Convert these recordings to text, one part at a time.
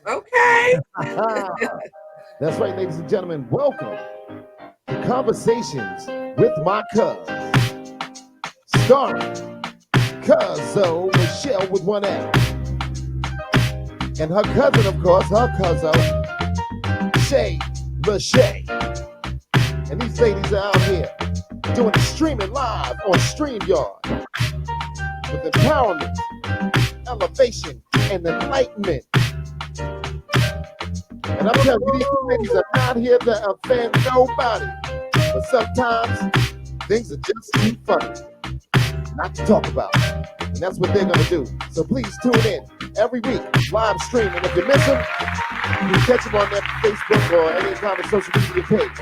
Okay. That's right, ladies and gentlemen. Welcome to Conversations with My Cuz, starring Cuzzo Michelle with one L, and her cousin, of course, her Cuzzo Shay Lachey. And these ladies are out here doing the streaming live on StreamYard with empowerment, elevation, and enlightenment. And I'm telling you, these ladies are not here to offend nobody. But sometimes things are just too funny not to talk about. And that's what they're gonna do. So please tune in every week, live stream. And if you miss them, you can catch them on their Facebook or any kind of social media page.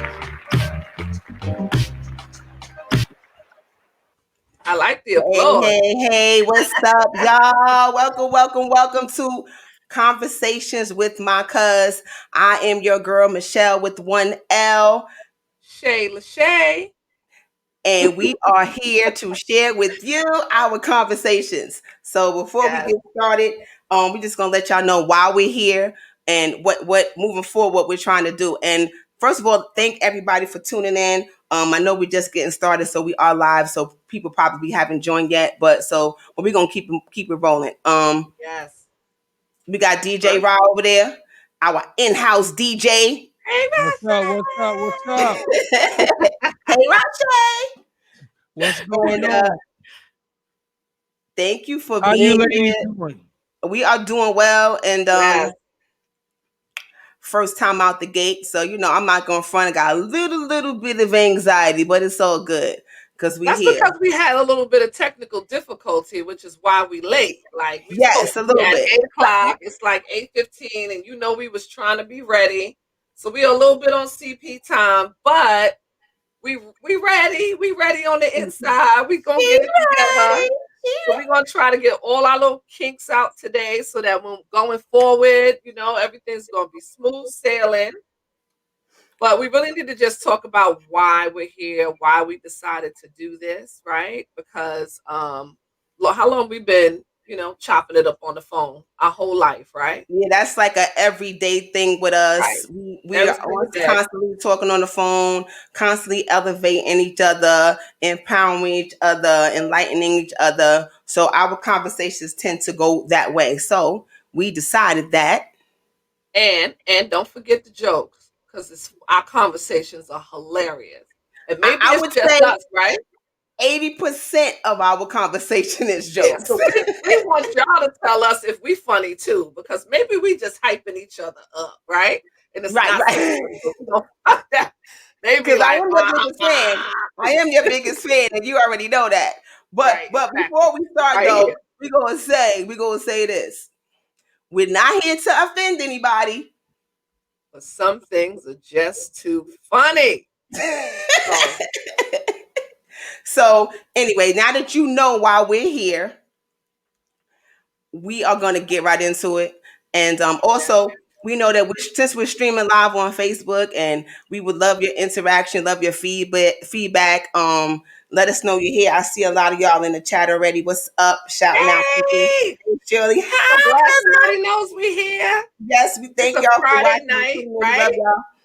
I like the applause. Hey, what's up, y'all? Welcome to Conversations with My Cuz. I am your girl, Michelle, with one L. Shay Lachey. And we are here to share with you our conversations. So before we get started, we're just gonna let y'all know why we're here and what moving forward, what we're trying to do. And first of all, thank everybody for tuning in. I know we're just getting started, so we are live, so people probably haven't joined yet. But we're gonna keep it rolling. Yes. We got DJ Ra over there, our in-house DJ. Hey, What's up? Hey, Rache. What's going on? Thank you for How being you ladies here. doing? We are doing well, and Yes. first time out the gate, so I'm not going front. I got a little bit of anxiety, but it's all good because That's because we had a little bit of technical difficulty, which is why we late. Like yes, a little bit. 8:00. It's like 8:15, and we was trying to be ready, so we a little bit on CP time, but we ready. We ready on the inside. We gonna get it together. So we're gonna try to get all our little kinks out today, so that when going forward, everything's gonna be smooth sailing. But we really need to just talk about why we're here, why we decided to do this, right? Because how long we've been, chopping it up on the phone our whole life, right? Yeah, that's like a everyday thing with us. Right. We are constantly talking on the phone, constantly elevating each other, empowering each other, enlightening each other. So our conversations tend to go that way. So we decided that. And don't forget the jokes, because our conversations are hilarious. And maybe I would just say us, right? 80% of our conversation is jokes. Yeah, so we want y'all to tell us if we funny too, because maybe we just hyping each other up, right? And it's right. Maybe because I am your biggest fan. I am your biggest fan, and you already know that. But before we start, though, we're gonna say this: we're not here to offend anybody, but some things are just too funny. So anyway, now that you know why we're here, we are going to get right into it. And also, we know that since we're streaming live on Facebook, and we would love your interaction, love your feedback. Let us know you're here. I see a lot of y'all in the chat already. What's up? Shouting out to you. Shirley. Everybody knows we're here. Yes, we thank y'all for watching. Night, right?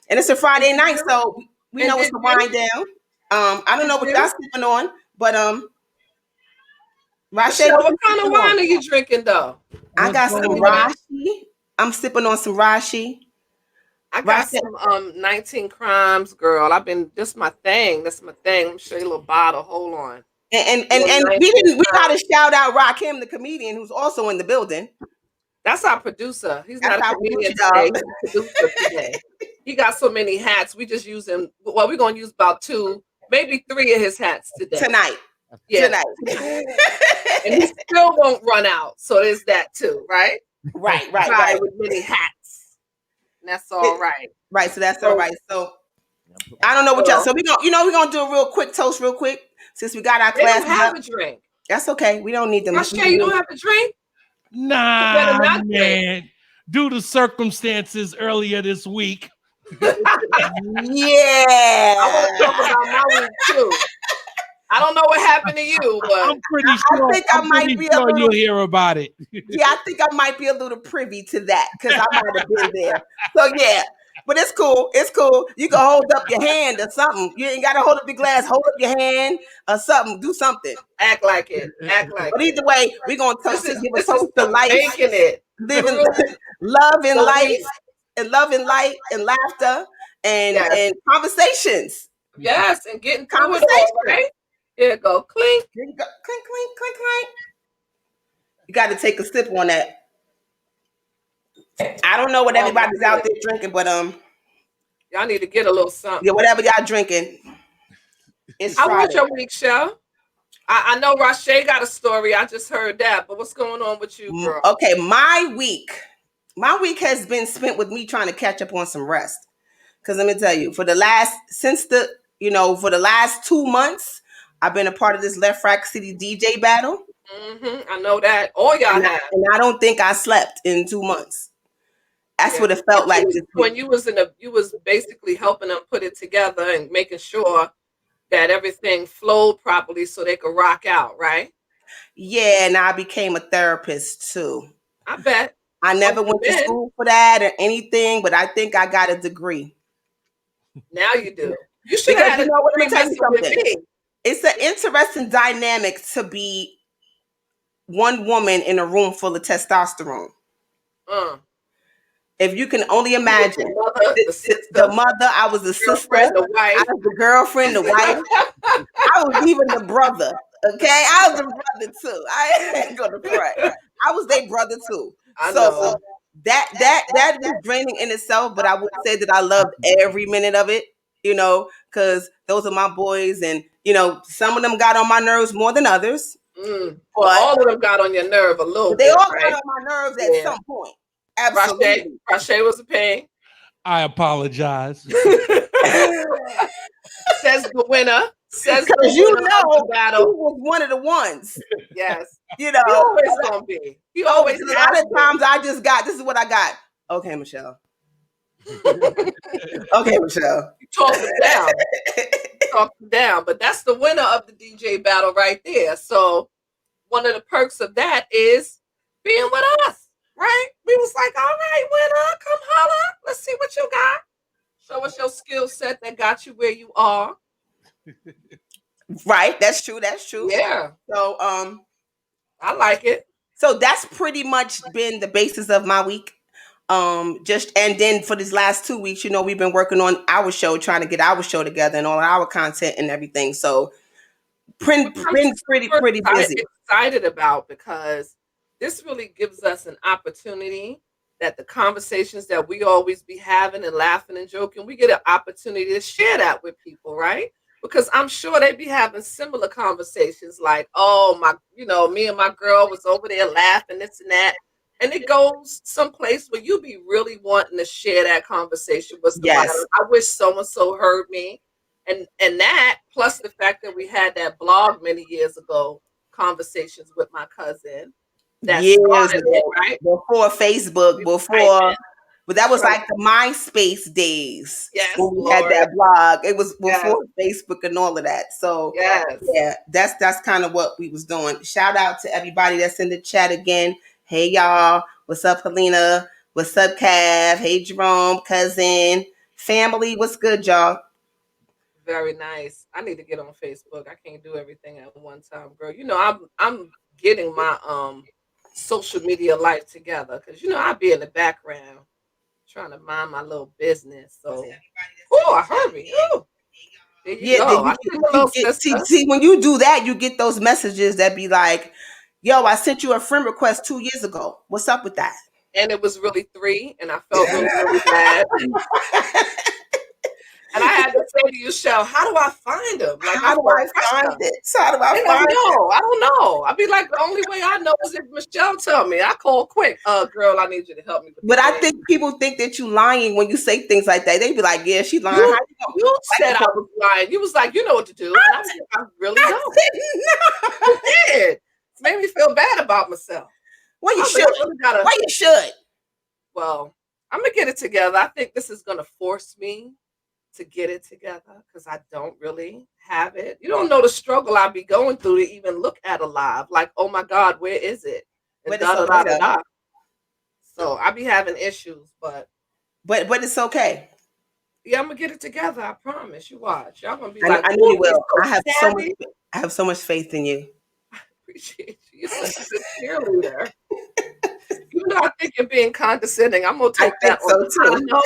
And it's a Friday night, so we know it's a wind down. I don't know what y'all sipping on, but Rache, what kind of wine are you drinking though? I got some Rashi. I'm sipping on some Rashi. I got some 19 Crimes, girl. This my thing. That's my thing. Let me show you a little bottle. Hold on. And we gotta shout out Rakim, the comedian, who's also in the building. That's our producer. He's not a comedian today. He's a producer today. He got so many hats. We just use him. Well, we're gonna use about 2, maybe 3 of his hats today. Tonight. And he still won't run out. So there's that too, right? Right. With many hats. And that's all right. Right. So that's all right. So I don't know what y'all. So we're gonna do a real quick toast, real quick, since we got our class. Don't have a drink. That's okay. We don't need them. You don't have a drink? Nah, man. Due to circumstances earlier this week. Yeah. I want to talk about my week too. I don't know what happened to you, but I'm pretty sure. I think I might be a little. You'll hear about it. Yeah, I think I might be a little privy to that because I might have been there. So yeah, but it's cool. It's cool. You can hold up your hand or something. You ain't got to hold up your glass. Hold up your hand or something. Do something. act like it. Act like But it. either way, we're gonna toast to give a toast to life, making it. living love and So light, and love and light and laughter and Yes. and conversations. Yes, and getting through it Conversation. all, right? Here it go. Clink. Here you go. Clink, clink, clink, clink. You got to take a sip on that. I don't know what everybody's out there drinking, but y'all need to get a little something. Yeah, whatever y'all drinking. It's How Friday. was your week, Shell? I know Rashay got a story. I just heard that, but what's going on with you, girl? Okay, my week has been spent with me trying to catch up on some rest. Because let me tell you, for the last 2 months, I've been a part of this Left Rack City DJ battle. I know that. All y'all have. And I don't think I slept in 2 months. That's what it felt like. When you was you was basically helping them put it together and making sure that everything flowed properly so they could rock out, right? Yeah, and I became a therapist too. I bet. I never went to school for that or anything, but I think I got a degree. Now you do. You should have. Let me tell you something. It's an interesting dynamic to be one woman in a room full of testosterone. If you can only imagine, the mother, I was the sister, the wife. I was the girlfriend, the wife, I was even the brother. Okay, I was the brother too. I ain't gonna cry. I was their brother too. So that is draining in itself. But I would say that I loved every minute of it. Because those are my boys, and some of them got on my nerves more than others. But all of them got on your nerve a little bit. They all got on my nerves at some point. Absolutely. Rashay was a pain. I apologize. Says the winner. Says because he was one of the ones. Yes. He always gonna be. He always. A lot of times this is what I got. Okay, Michelle. Okay, Michelle. You talk it down. But that's the winner of the DJ battle right there. So one of the perks of that is being with us. Right? We was like, all right, winner, come holler. Let's see what you got. Show us your skill set that got you where you are. Right. That's true. Yeah. So I like it. So that's pretty much been the basis of my week. And then for these last 2 weeks, we've been working on our show, trying to get our show together and all our content and everything. So pretty busy. Excited about because this really gives us an opportunity that the conversations that we always be having and laughing and joking, we get an opportunity to share that with people, right? Because I'm sure they be having similar conversations like, oh, me and my girl was over there laughing, this and that. And it goes someplace where you be really wanting to share that conversation with somebody. Yes. I wish so-and-so heard me. And that, plus the fact that we had that blog many years ago, Conversations with My Cousin, that started it, right? Before Facebook, but that was like the MySpace days. Yes, when we had that blog. It was before Facebook and all of that. So yeah, that's kind of what we was doing. Shout out to everybody that's in the chat again. Hey y'all, what's up, Helena? What's up, Cav? Hey Jerome, cousin, family, what's good, y'all? Very nice. I need to get on Facebook. I can't do everything at one time, girl. I'm getting my social media life together because I be in the background trying to mind my little business. So I heard me. There you go. See, when you do that, you get those messages that be like, yo, I sent you a friend request 2 years ago. What's up with that? And it was really 3, and I felt really, really bad. And I had to say to you, Shell, how do I find them? Like, how do I find it? So how do I find it? I don't know. I'd be like, the only way I know is if Michelle tell me. I call quick. Girl, I need you to help me. But I think people think that you lying when you say things like that. They be like, yeah, she lying. You said I was lying. You was like, you know what to do. And I was like, I really don't. You did. It made me feel bad about myself. Well, you should. Well, you should. Well, I'm going to get it together. I think this is going to force me to get it together because I don't really have it. You don't know the struggle I be going through to even look at a live. Like, oh my God, where is it? And But it's da da da okay da though. da. So I be having issues, but But it's okay. yeah, I'm gonna get it together. I promise. You watch. Y'all gonna be I like, know "Ooh, you he's will. so I savvy." have so much faith in you. Appreciate you. You're such a good cheerleader. Even though I think you're being condescending, I'm gonna I take think that on so the high too. note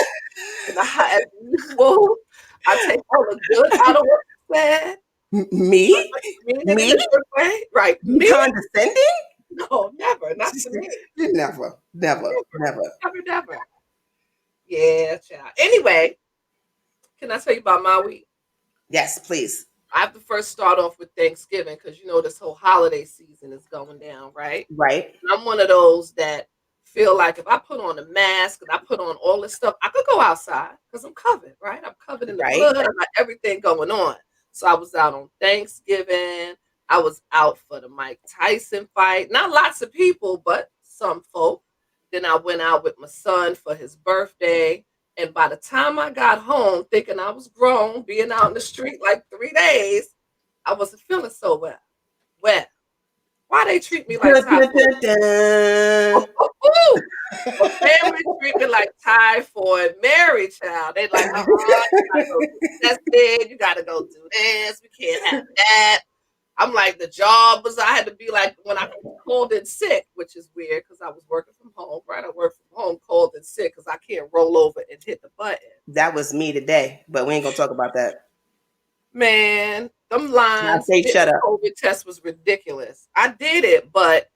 and the high as usual. I take all the good out of what you said. But Me? mean it in Me? a good way, right? You Me? condescending? No, never. Not to me. You never, never, Never, never. never, never. Yeah, child. Anyway, can I tell you about my week? Yes, please. I have to first start off with Thanksgiving because you know this whole holiday season is going down, right? Right, And I'm one of those that feel like if I put on a mask and I put on all this stuff, I could go outside because I'm covered, right? I'm covered in the right. blood. I got everything going on. So I was out on Thanksgiving. I was out for the Mike Tyson fight. Not lots of people, but some folk. Then I went out with my son for his birthday. And by the time I got home, thinking I was grown, being out in the street like 3 days, I wasn't feeling so well. Well, why they treat me like Dun, dun, typhoid? dun, dun. Ooh, my family treat me like typhoid Mary child. They like, you gotta go get tested, you gotta go do this, we can't have that. I'm like, the job was I had to be like when I was cold and sick, which is weird because I was working from home, right? I work from home cold and sick because I can't roll over and hit the button. That was me today, but we ain't gonna talk about that. Man, them I lines say getting shut the up. COVID test was ridiculous. I did it, but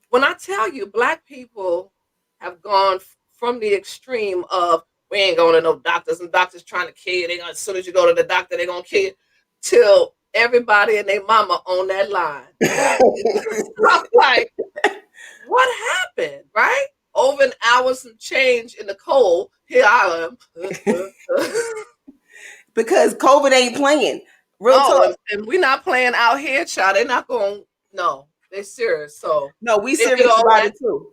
when I tell you, Black people have gone from the extreme of we ain't going to no doctors and doctors trying to kill you. They gonna, as soon as you go to the doctor, they gonna kill you. Till everybody and their mama on that line. I'm like, what happened? Right? Over an hour, some change in the cold. Here I am. Because COVID ain't playing. Real No, talk. and we're not playing out here, child. They're not going. No, they're serious. So No, we they did serious all about that. it too.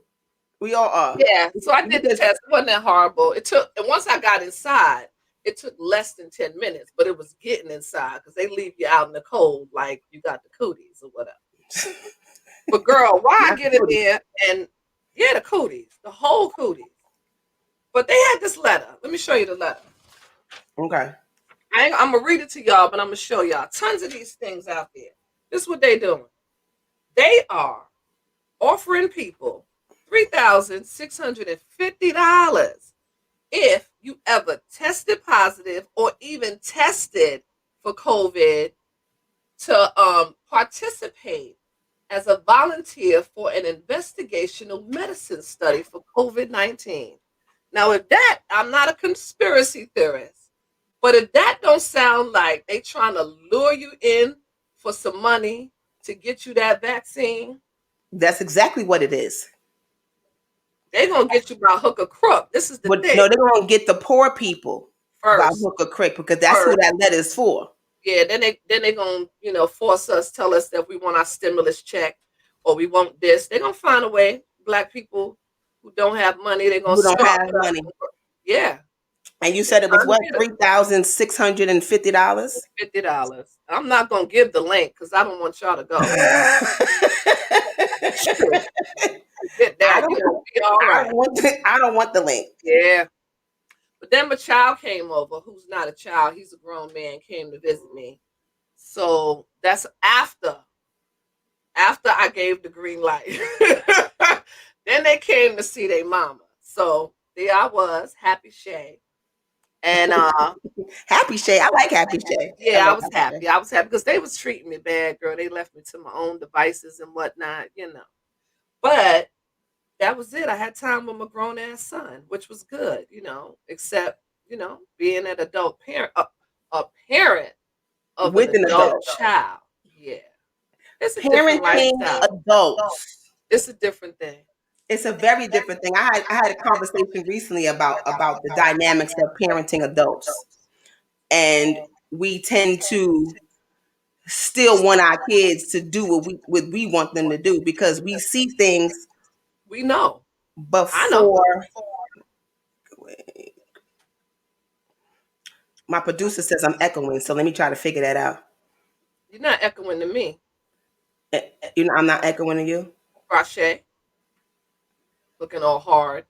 We all are. Yeah, so I did the Because test. It wasn't that horrible. It took, and once I got inside, it took less than 10 minutes, but it was getting inside because they leave you out in the cold like you got the cooties or whatever. But girl, why I not get in cooties. there and yeah, the cooties, the whole cooties. But they had this letter. Let me show you the letter. Okay. I'm gonna read it to y'all, but I'm gonna show y'all tons of these things out there. This is what they doing. They are offering people $3,650 if you ever tested positive or even tested for COVID to participate as a volunteer for an investigational medicine study for COVID-19. Now, if that, I'm not a conspiracy theorist, but if that don't sound like they trying to lure you in for some money to get you that vaccine, That's exactly what it is. they're going to get you by hook or crook. This is the But thing. no, they're gonna get the poor people by First, hook or crook because that's who that letter is for. yeah, then they gonna force us, tell us that we want our stimulus check or we want this. They're gonna find a way. Black people who don't have money, they're gonna Who don't start have with us. money. Yeah, And you said it was trying to what, get it. $3,650? $50. I'm not gonna give the link because I don't want y'all to go. Shoot, get I that. don't, You know, be all I right. don't want the, I don't want the link. Yeah. But then my child came over, who's not a child, he's a grown man, came to visit me. So that's after I gave the green light. Then they came to see their mama. So there I was, Happy Shay. And Happy Shay. I like Happy Shay. yeah, I love was Happy happy. I was happy because they was treating me bad, girl. They left me to my own devices and whatnot. But that was it. I had time with my grown ass son, which was good, except, being an adult parent, a parent of an With an adult adult. child. Yeah. It's a different Parenting lifestyle. adults. It's a different thing. It's a very different thing. I had a conversation recently about the dynamics of parenting adults. And we tend to still want our kids to do what we want them to do because we see things We know. I know. before My producer says I'm echoing, so let me try to figure that out. You're not echoing to me. You know, I'm not echoing to you. Crochet. Looking all hard.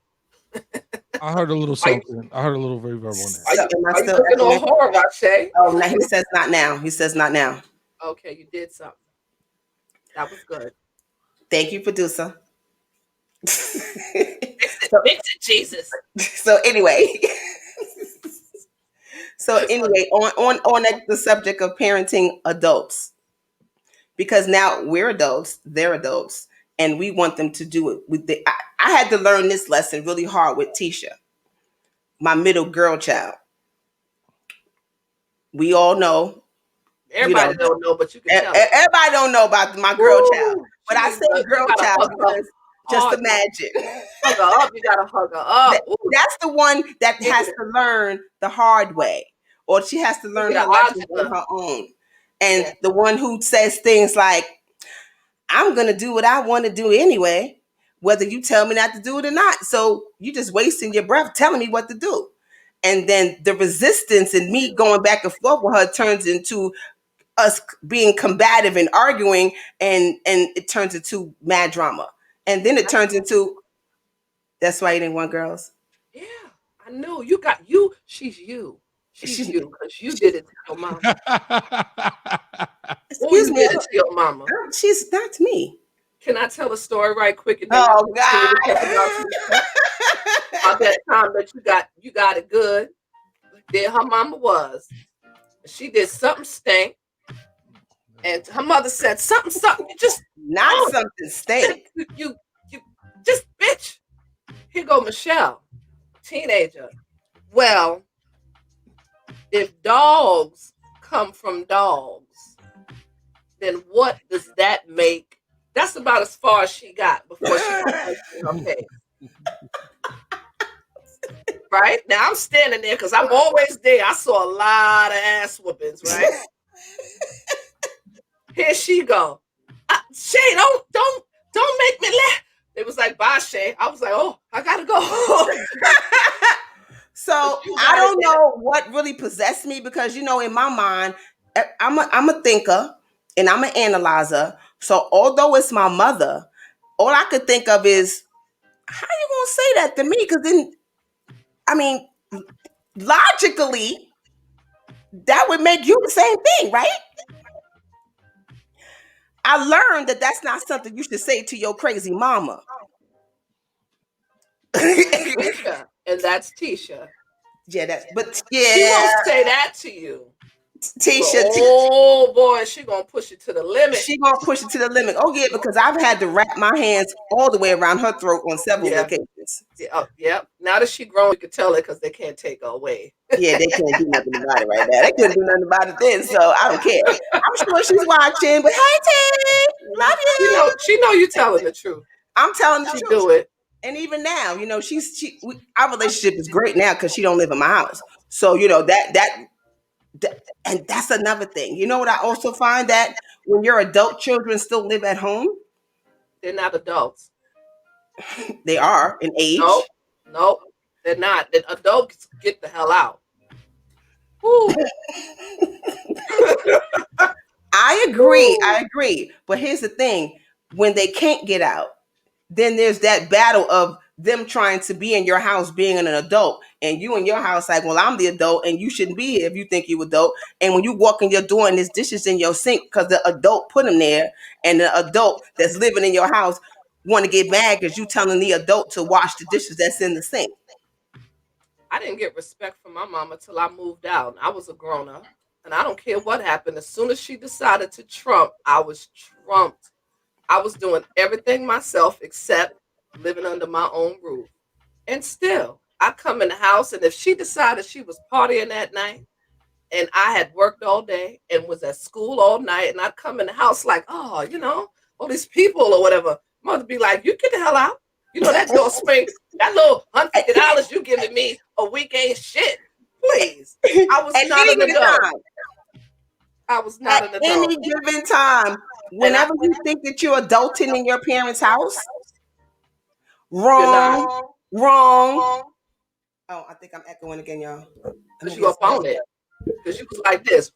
I heard a little something. I heard a little reverb on that. Are you looking all hard, Crochet? Oh, no, he says not now. He says not now. Okay, you did something. That was good. Thank you, producer. Fix it, Jesus. So anyway. On the subject of parenting adults, because now we're adults, they're adults, and we want them to do it. I had to learn this lesson really hard with Tisha, my middle girl child. We all know. Everybody don't know, but you can tell. Everybody don't know about my girl child. But I say girl child because just imagine. Hug her up. You gotta hug her up. That's the one that has to learn the hard way, or she has to learn her lesson on her own. And the one who says things like, "I'm gonna do what I want to do anyway, whether you tell me not to do it or not." So you just wasting your breath telling me what to do. And then the resistance and me going back and forth with her turns into us being combative and arguing, and it turns into mad drama. And then it turns into, that's why you didn't want girls? Yeah, I knew. You got you. She's you. She's you because you did it to your mama. Excuse me. Did it to your mama. She's not me. Can I tell a story right quick? Oh God! About that time that you got it good. There her mama was. She did something stink. And her mother said, something, you just not something stink. You just bitch. Here go Michelle, teenager. Well, if dogs come from dogs, then what does that make? That's about as far as she got before she got her face. Right? Now I'm standing there because I'm always there. I saw a lot of ass whoopings, right? Here she go. Shay, don't make me laugh. It was like, bye, Shay. I was like, oh, I gotta go. So I don't know what really possessed me, because in my mind, I'm a thinker and I'm an analyzer. So although it's my mother, all I could think of is, how you gonna say that to me? Because then, I mean, logically, that would make you the same thing, right? I learned that that's not something you should say to your crazy mama. Tisha, and that's Tisha. Yeah, she won't say that to you. Tisha, oh boy, she gonna push it to the limit. She gonna push it to the limit. Oh yeah, because I've had to wrap my hands all the way around her throat on several occasions. Yeah. Now that she grown, you can tell it because they can't take her away. Yeah, they can't do nothing about it right now. They couldn't do nothing about it then, so I don't care. I'm sure she's watching, but hey, T, love you. She know you telling the truth. I'm telling the truth. Do it. And even now, our relationship is great now because she don't live in my house. So that and that's another thing. You know what I also find, that when your adult children still live at home, they're not adults. They are in age. Nope, they're not. The adults get the hell out. I agree. But here's the thing: when they can't get out, then there's that battle of them trying to be in your house, being an adult, and you in your house like, well, I'm the adult and you shouldn't be here if you think you adult. And when you walk in your door and there's dishes in your sink because the adult put them there, and the adult that's living in your house want to get mad because you telling the adult to wash the dishes that's in the sink. I didn't get respect from my mama till I moved out. I was a grown up, and I don't care what happened. As soon as she decided to trump, I was trumped. I was doing everything myself except living under my own roof. And still, I come in the house, and if she decided she was partying that night, and I had worked all day and was at school all night, and I'd come in the house like, oh, all these people or whatever, mother be like, you get the hell out. That door swing, that little $150 you giving me a week ain't shit. Please. I was not an adult. I was not an adult. At any given time, whenever you think that you're adulting in your parents' house, wrong. Oh, I think I'm echoing again, y'all. You up on it. Because you was like this.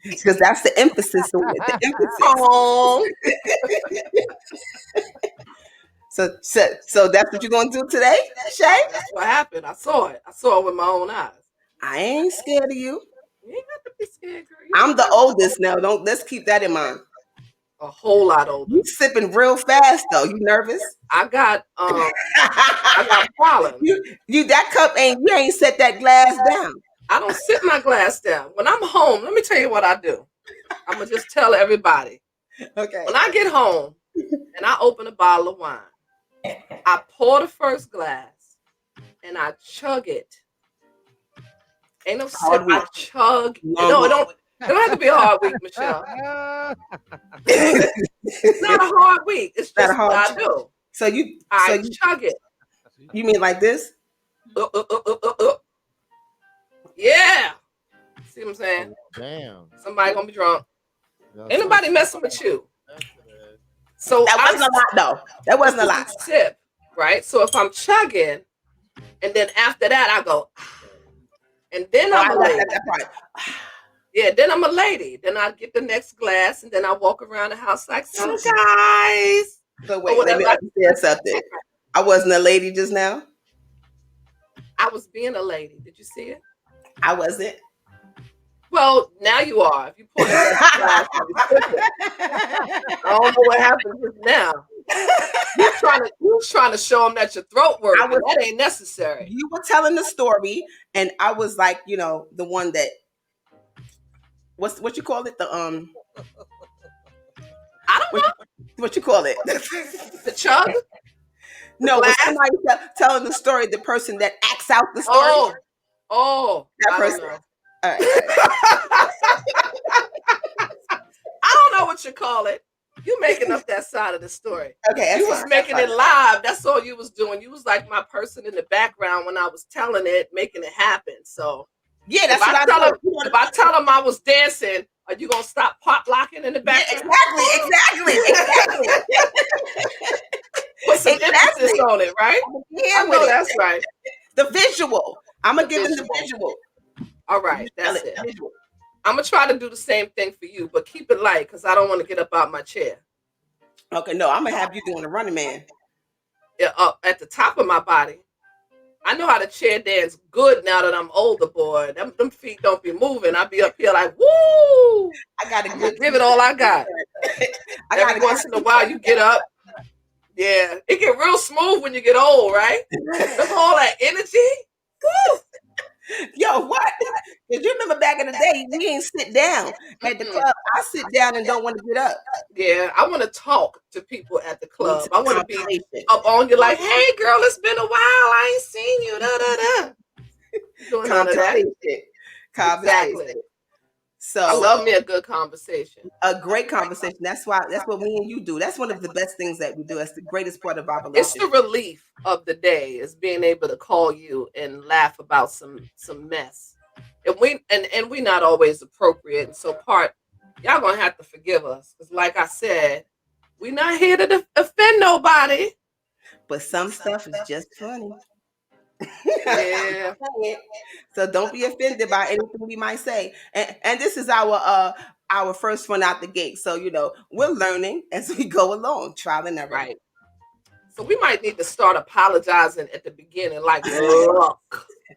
Because that's the emphasis on it. The emphasis. Oh. So that's what you're gonna do today, Shay? That's what happened. I saw it. I saw it with my own eyes. I ain't scared of you. You ain't got to be scared, girl. I'm the oldest now. Let's keep that in mind. A whole lot older. You sipping real fast though. You nervous? I got pollen. You that cup you ain't set that glass down. I don't sit my glass down. When I'm home, let me tell you what I do. I'm gonna just tell everybody. Okay. When I get home and I open a bottle of wine, I pour the first glass and I chug it. Ain't no sip. I chug. No, it don't have to be a hard week, Michelle. It's not a hard week. It's just what I do. So you chug it. You mean like this? Yeah. See what I'm saying? Damn. Somebody gonna be drunk. Ain't nobody messing with you. So that wasn't a lot though. That wasn't a lot. Sip, right? So if I'm chugging, and then after that I go, and then I'm a lady. Yeah, then I'm a lady. Then I get the next glass, and then I walk around the house like, so guys. So wait, let me understand something. I wasn't a lady just now. I was being a lady. Did you see it? I wasn't. Well, now you are. If you pour that glass, I don't know what happened just now. You was trying to show them that your throat works. That ain't necessary. You were telling the story, and I was like, the one that what you call it? The I don't know. What you call it? The chug? No, when somebody telling the story, the person that acts out the story. Oh, that person. All right. I don't know what you call it. You making up that side of the story. Okay, you was making it live. That's all you was doing. You was like my person in the background when I was telling it, making it happen. So yeah, that's if what if I tell them I was dancing, are you gonna stop pop locking in the background? Exactly. Put some emphasis on it, right? I know that's right. The visual. I'm gonna give them the visual. All right, that's it. I'm gonna try to do the same thing for you, but keep it light because I don't want to get up out my chair. Okay, no, I'm gonna have you doing the Running Man. Yeah, up at the top of my body. I know how to chair dance good now that I'm older, boy. Them feet don't be moving. I be up here like, woo! I gotta give it all I got. Every once in a while you get up. Yeah, it get real smooth when you get old, right? With all that energy. Woo! Yo, what? Because you remember back in the day, we ain't sit down at the club. I sit down and don't want to get up. Yeah, I want to talk to people at the club. I want to be up on you like, hey, girl, it's been a while. I ain't seen you. Doing none of that. Exactly. So I love me a good conversation. A great conversation. That's what me and you do. That's one of the best things that we do. That's the greatest part of our relationship. It's the relief of the day is being able to call you and laugh about some mess. And we not always appropriate. And so y'all gonna have to forgive us. Because like I said, we're not here to offend nobody. But some stuff is just funny. Yeah. So don't be offended by anything we might say. And this is our first one out the gate. So we're learning as we go along, trial and error. Right. So we might need to start apologizing at the beginning, like look.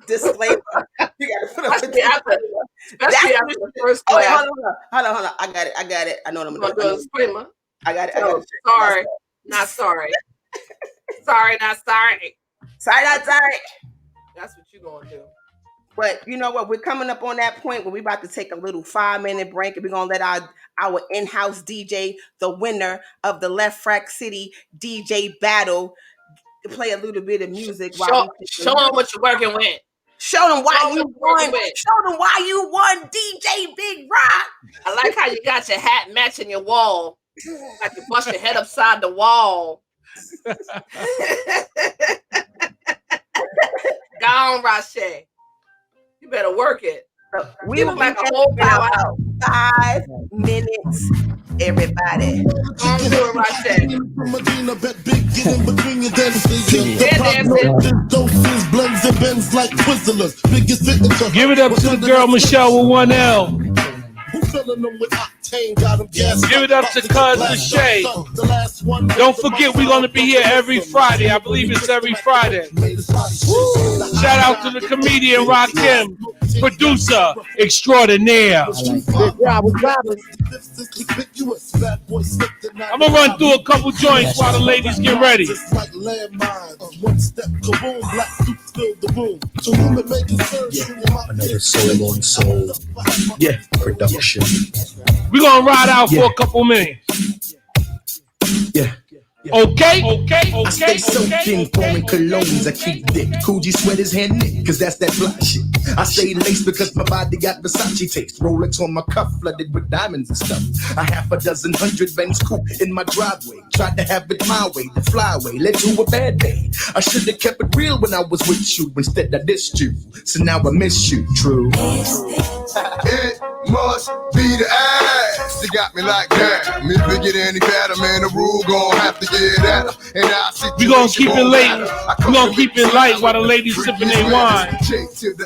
Disclaimer. You gotta put up especially after the first class. Hold on. I got it. I know what I'm gonna do. Disclaimer. I got it. Sorry. Not sorry. Sorry, not sorry. Sorry, not sorry. That's what you're gonna do. But you know what? We're coming up on that point where we're about to take a little 5-minute break, and we're gonna let our in-house DJ, the winner of the Left Frack City DJ battle, play a little bit of music. Show them what you're working with. Show them why you won. Show them why you won, DJ Big Rock. I like how you got your hat matching your wall, like you bust your head upside the wall. Go on, Rashay. You better work it. We look like a whole power out. 5 minutes, everybody. Come do it, Rashay. Doses, blends, and bends like Twizzlers. Biggest signature. Give it up to the girl Michelle with 1L. Who filling them with octane? Got them gas. Give it up to Cuz Lachey. Don't forget, we're going to be here every Friday. I believe it's every Friday. Shout out to the comedian Rakim, producer extraordinaire. I'm going to run through a couple joints while the ladies get ready. Another soul on soul. Yeah, production. We're going to ride out for a couple minutes. Yeah. Okay. I stay soaked in foreign colognes. I keep dick. Coogee sweaters hand knit, cause that's that fly shit. I stay laced because my body got Versace taste. Rolex on my cuff, flooded with diamonds and stuff. A half a dozen 100 Benz coupe in my driveway. Tried to have it my way, the flyway led to a bad day. I should have kept it real when I was with you. Instead I dissed you, so now I miss you. True. It must be the ass. She got me like that. Me to get any better, man. The rule gon' have to get at her. And I see we gonna keep it late. We gonna keep it light while the ladies sipping their wine. J to the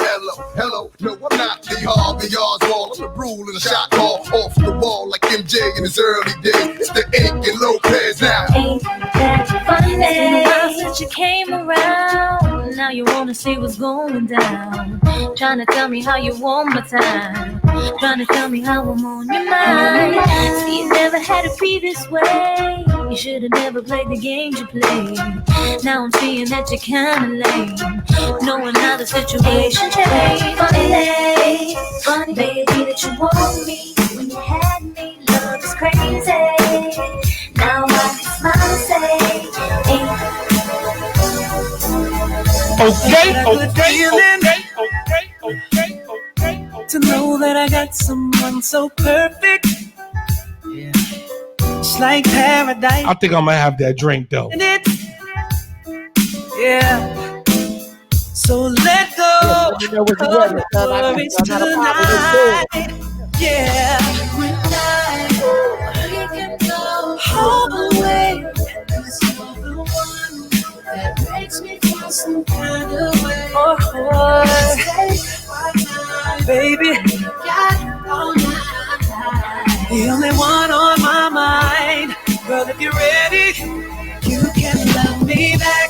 hello. No, I'm not the Harvey Oswald. I'm the rule and a shot call off the wall like MJ in his early days. It's the Ink and Lopez now. Ain't that funny? It's been a while since you came around. Now you wanna see what's going down. Trying to tell me how you want my time. Trying to tell me how I'm on your mind. See, you never had a previous way. You should have never played the games you played. Now I'm seeing that you're kinda lame, knowing how the situation changed. Funny, baby, that you want me when you had me. Love is crazy. Now I can smile and say, Okay. To know that I got someone so perfect. Yeah. It's like paradise. I think I might have that drink though. Yeah. So let go of worries tonight. Yeah. When we can go all the way. Cause you're the one that makes me feel some kind of way. Oh, baby, the only one on my mind. Girl, if you're ready, you can love me back.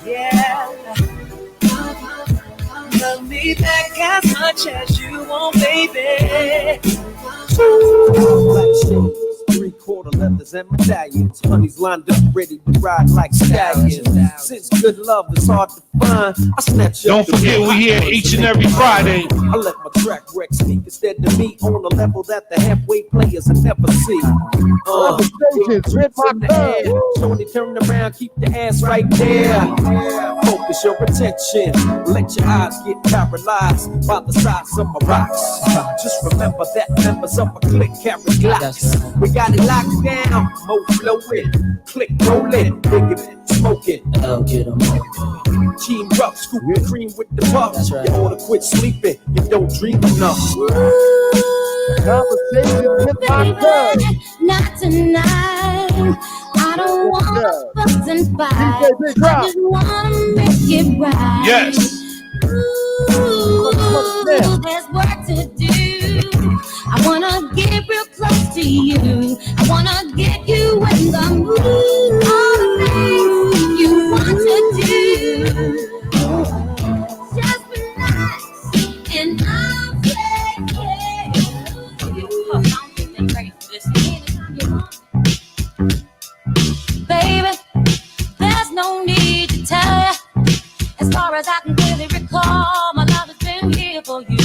Yeah, love me back as much as you want, baby. Three-quarter leathers and medallions. Honeys lined up, ready to ride like stallions. Since good love is hard to find, I snatch Don't forget, we here each and every Friday. I let my track wreck speak instead to me on a level that the halfway players will never see. Shorty, turn around, keep the ass right there. Focus your attention. Let your eyes get paralyzed by the size of my rocks. Just remember that members of my clique carry glocks. We got it locked down, mo flowing, click rolling, nigga smoking. Team rough, scoop the cream with the puff. Right. You oughta quit sleeping, you don't dream enough. Conversation with my cuz. Not tonight. I don't wanna fuss and fight. I just wanna make it right. Yes. Ooh, there's work to do. I wanna get real close to you. I wanna get you in the mood. All the things you want to do. Just relax and I'll take care of you. I'm ready for this. Baby, there's no need to tell you. As far as I can clearly recall, my love has been here for you.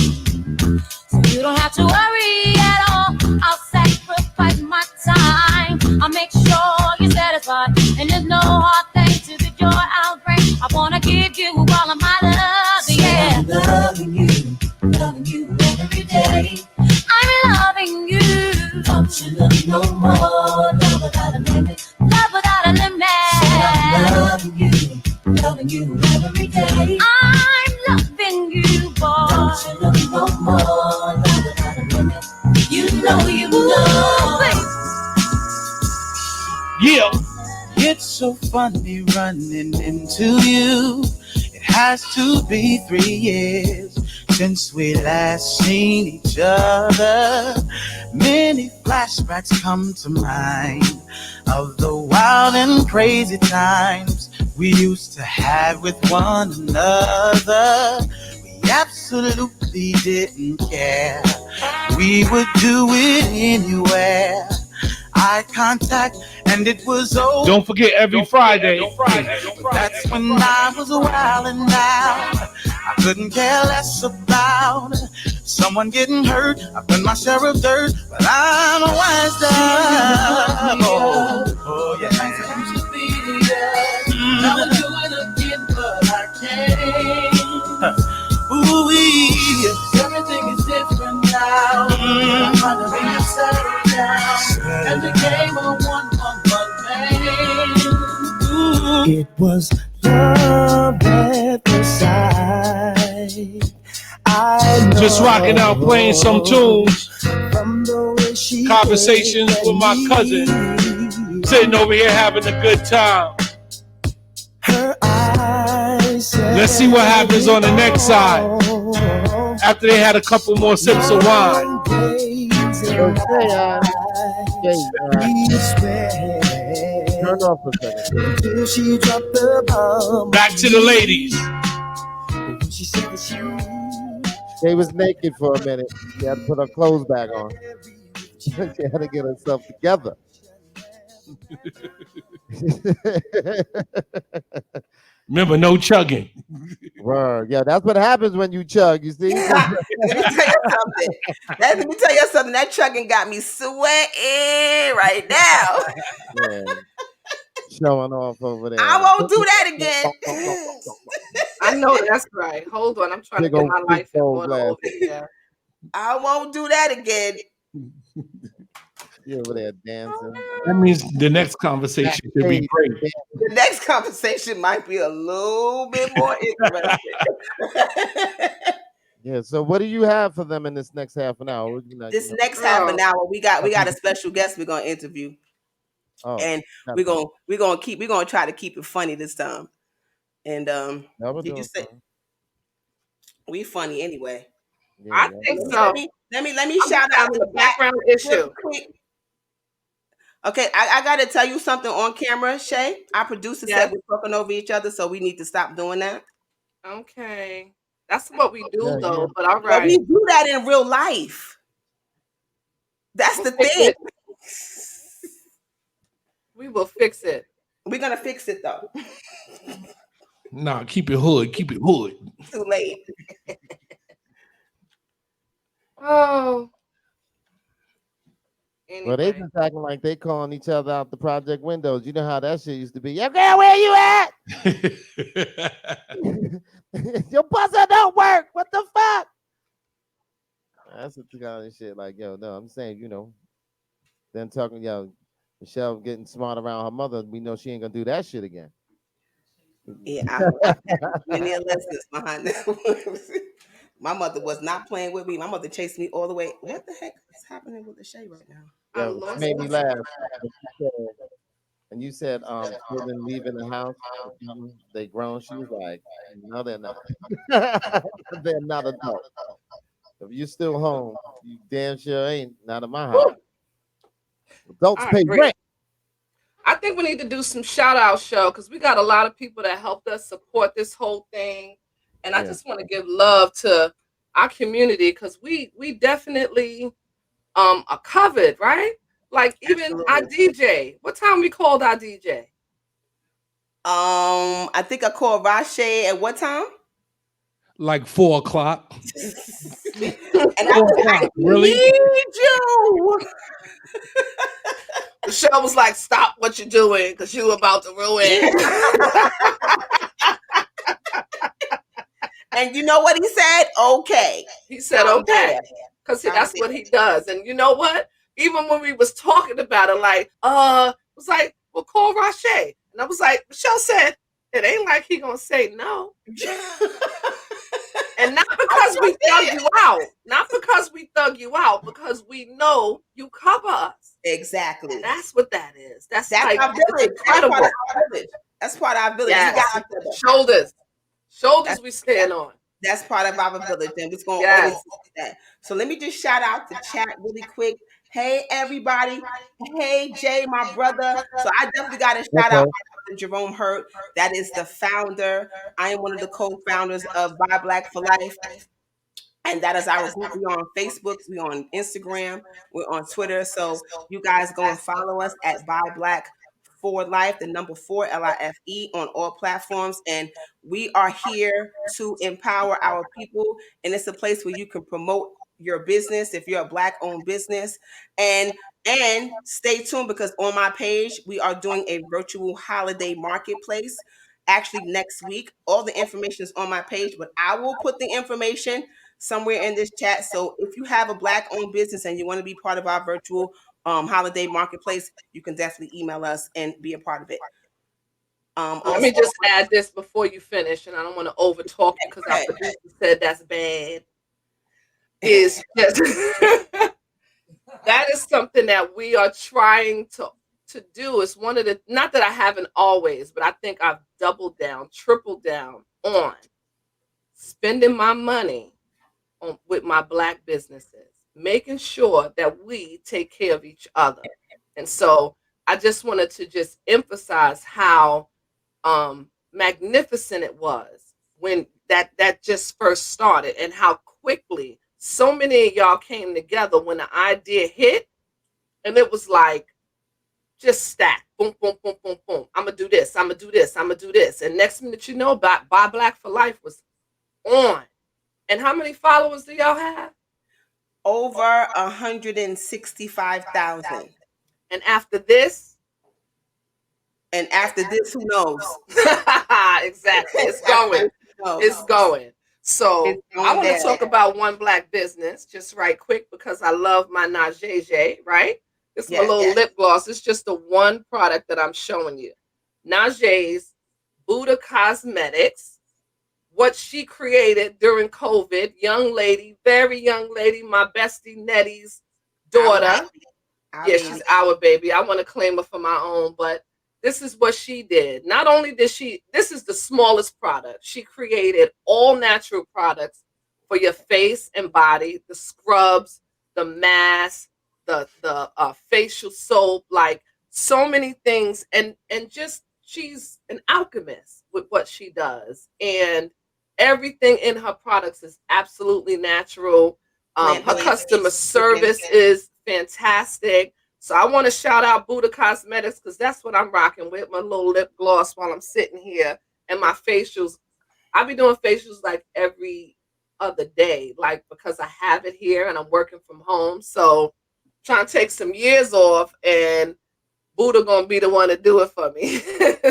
So you don't have to worry at all. I'll sacrifice my time. I'll make sure you're satisfied. And there's no hard thing to the joy I'll bring. I wanna give you all of my love, yeah. I'm loving you every day. I'm loving you. Don't you love me no more? Love without a limit. Love without a limit. I'm loving you every day. I'm loving you, boy. Don't you love me no more? Love without a limit. You know. Yeah. It's so funny running into you. It has to be 3 years since we last seen each other. Many flashbacks come to mind of the wild and crazy times we used to have with one another. We absolutely didn't care. We would do it anywhere. Eye contact, and it was over. Don't forget every Friday. That's when I was wild and out. I couldn't care less about someone getting hurt. I've done my share of dirt, but I'm a wise up. Oh yeah. Now I'm doing again, but I can't. Ooh-wee. Everything is different now. I'm finally settled down. And the game on one man. It was love at first sight. Just rocking out, playing some tunes. Conversations with my cousin. Sitting over here having a good time. Let's see what happens on the next side. After they had a couple more sips of wine. Turn off a second. Back to the ladies. They was naked for a minute. She had to put her clothes back on. She had to get herself together. Remember, no chugging. Word. Yeah, that's what happens when you chug, you see? Let me tell you something. That chugging got me sweating right now. Yeah. Showing off over there. I won't do that again. I know that's right. Hold on, I'm trying to get my life in order over here. I won't do that again. You over there dancing. That means the next conversation should be great. The next conversation might be a little bit more interesting. Yeah. So, what do you have for them in this next half an hour? This next half an hour, we got a special guest we're gonna interview, and we're gonna try to keep it funny this time. And did you say we funny anyway? Yeah, I think so. Let me shout out to the background issue. Okay, I got to tell you something on camera, Shay. Our producer said we're talking over each other, so we need to stop doing that. Okay. That's what we do, though, but all right. But we do that in real life. That's the thing. We will fix it. We're going to fix it, though. Nah, keep it hood. Keep it hood. Too late. Oh. Anyway. Well, they just acting like they calling each other out the project windows. You know how that shit used to be. Yo, girl, where you at? Your buzzer don't work. What the fuck? That's the kind of shit. Like, yo, no, I'm saying, then talking, Michelle getting smart around her mother. We know she ain't gonna do that shit again. Yeah, many lessons behind that. My mother was not playing with me. My mother chased me all the way. What the heck is happening with the Shay right now? Yeah, it made me laugh. And you said, children leaving the house, they grown. She was like, no, they're not. They're not adults. If you're still home, you damn sure ain't not in my house. Adults pay rent. I think we need to do some shout out show because we got a lot of people that helped us support this whole thing. And I just want to give love to our community because we definitely are covered, right? Like even our DJ. What time we called our DJ? I think I called Rashay at what time? Like 4 o'clock. And I was like, really? Need you. Michelle was like, stop what you're doing because you're about to ruin. And you know what he said? Okay. He said okay. Because that's what he does. And you know what? Even when we was talking about it, like, was like, well, call Rashay. And I was like, Michelle said, it ain't like he gonna say no. And not because we thug you out. Not because we thug you out, because we know you cover us. Exactly. And that's what that is. That's like, our village. That's part of our village. That's part of our village. Yes. Shoulders. Shoulders we stand on. That's part of our village, and it's going to Yes. always be that. So let me just shout out the chat really quick. Hey, everybody. Hey, Jay, my brother. So I definitely got to shout out my brother, Jerome Hurt. That is the founder. I am one of the co-founders of Buy Black for Life. And that is our group. We're on Facebook, we're on Instagram, we're on Twitter. So you guys go and follow us at Buy Black for Life, the number 4 LIFE on all platforms. And we are here to empower our people. And it's a place where you can promote your business if you're a Black-owned business. And stay tuned, because on my page, we are doing a virtual holiday marketplace. Actually, next week, all the information is on my page, but I will put the information somewhere in this chat. So if you have a Black-owned business and you want to be part of our virtual holiday marketplace, you can definitely email us and be a part of it. Let me just add this before you finish, and I don't want to over talk you because our producer said that's bad. Is just that is something that we are trying to do. Is one of the, not that I haven't always, but I think I've doubled down, tripled down on spending my money with my Black businesses, making sure that we take care of each other. And so I just wanted to just emphasize how magnificent it was when that just first started, and how quickly so many of y'all came together when the idea hit. And it was like, just stack, boom, boom, boom, boom, boom. I'm going to do this, I'm going to do this, I'm going to do this. And next minute, you know, Buy Black for Life was on. And how many followers do y'all have? Over 165,000. And after this? And after this, who knows? Exactly. It's going. It's going. So I want to talk about one Black business just right quick, because I love my Najee, right? It's my little lip gloss. It's just the one product that I'm showing you. Najee's Buddha Cosmetics. What she created during COVID, young lady, very young lady, my bestie Nettie's daughter. She's our baby. I want to claim her for my own, but this is what she did. Not only did this is the smallest product. She created all natural products for your face and body, the scrubs, the mask, the facial soap, like so many things. And just, she's an alchemist with what she does. And everything in her products is absolutely natural. Her customer service is fantastic. So I want to shout out Buddha Cosmetics, because that's what I'm rocking with, my little lip gloss while I'm sitting here, and my facials. I be doing facials like every other day, like, because I have it here and I'm working from home. So trying to take some years off, and Buddha gonna be the one to do it for me.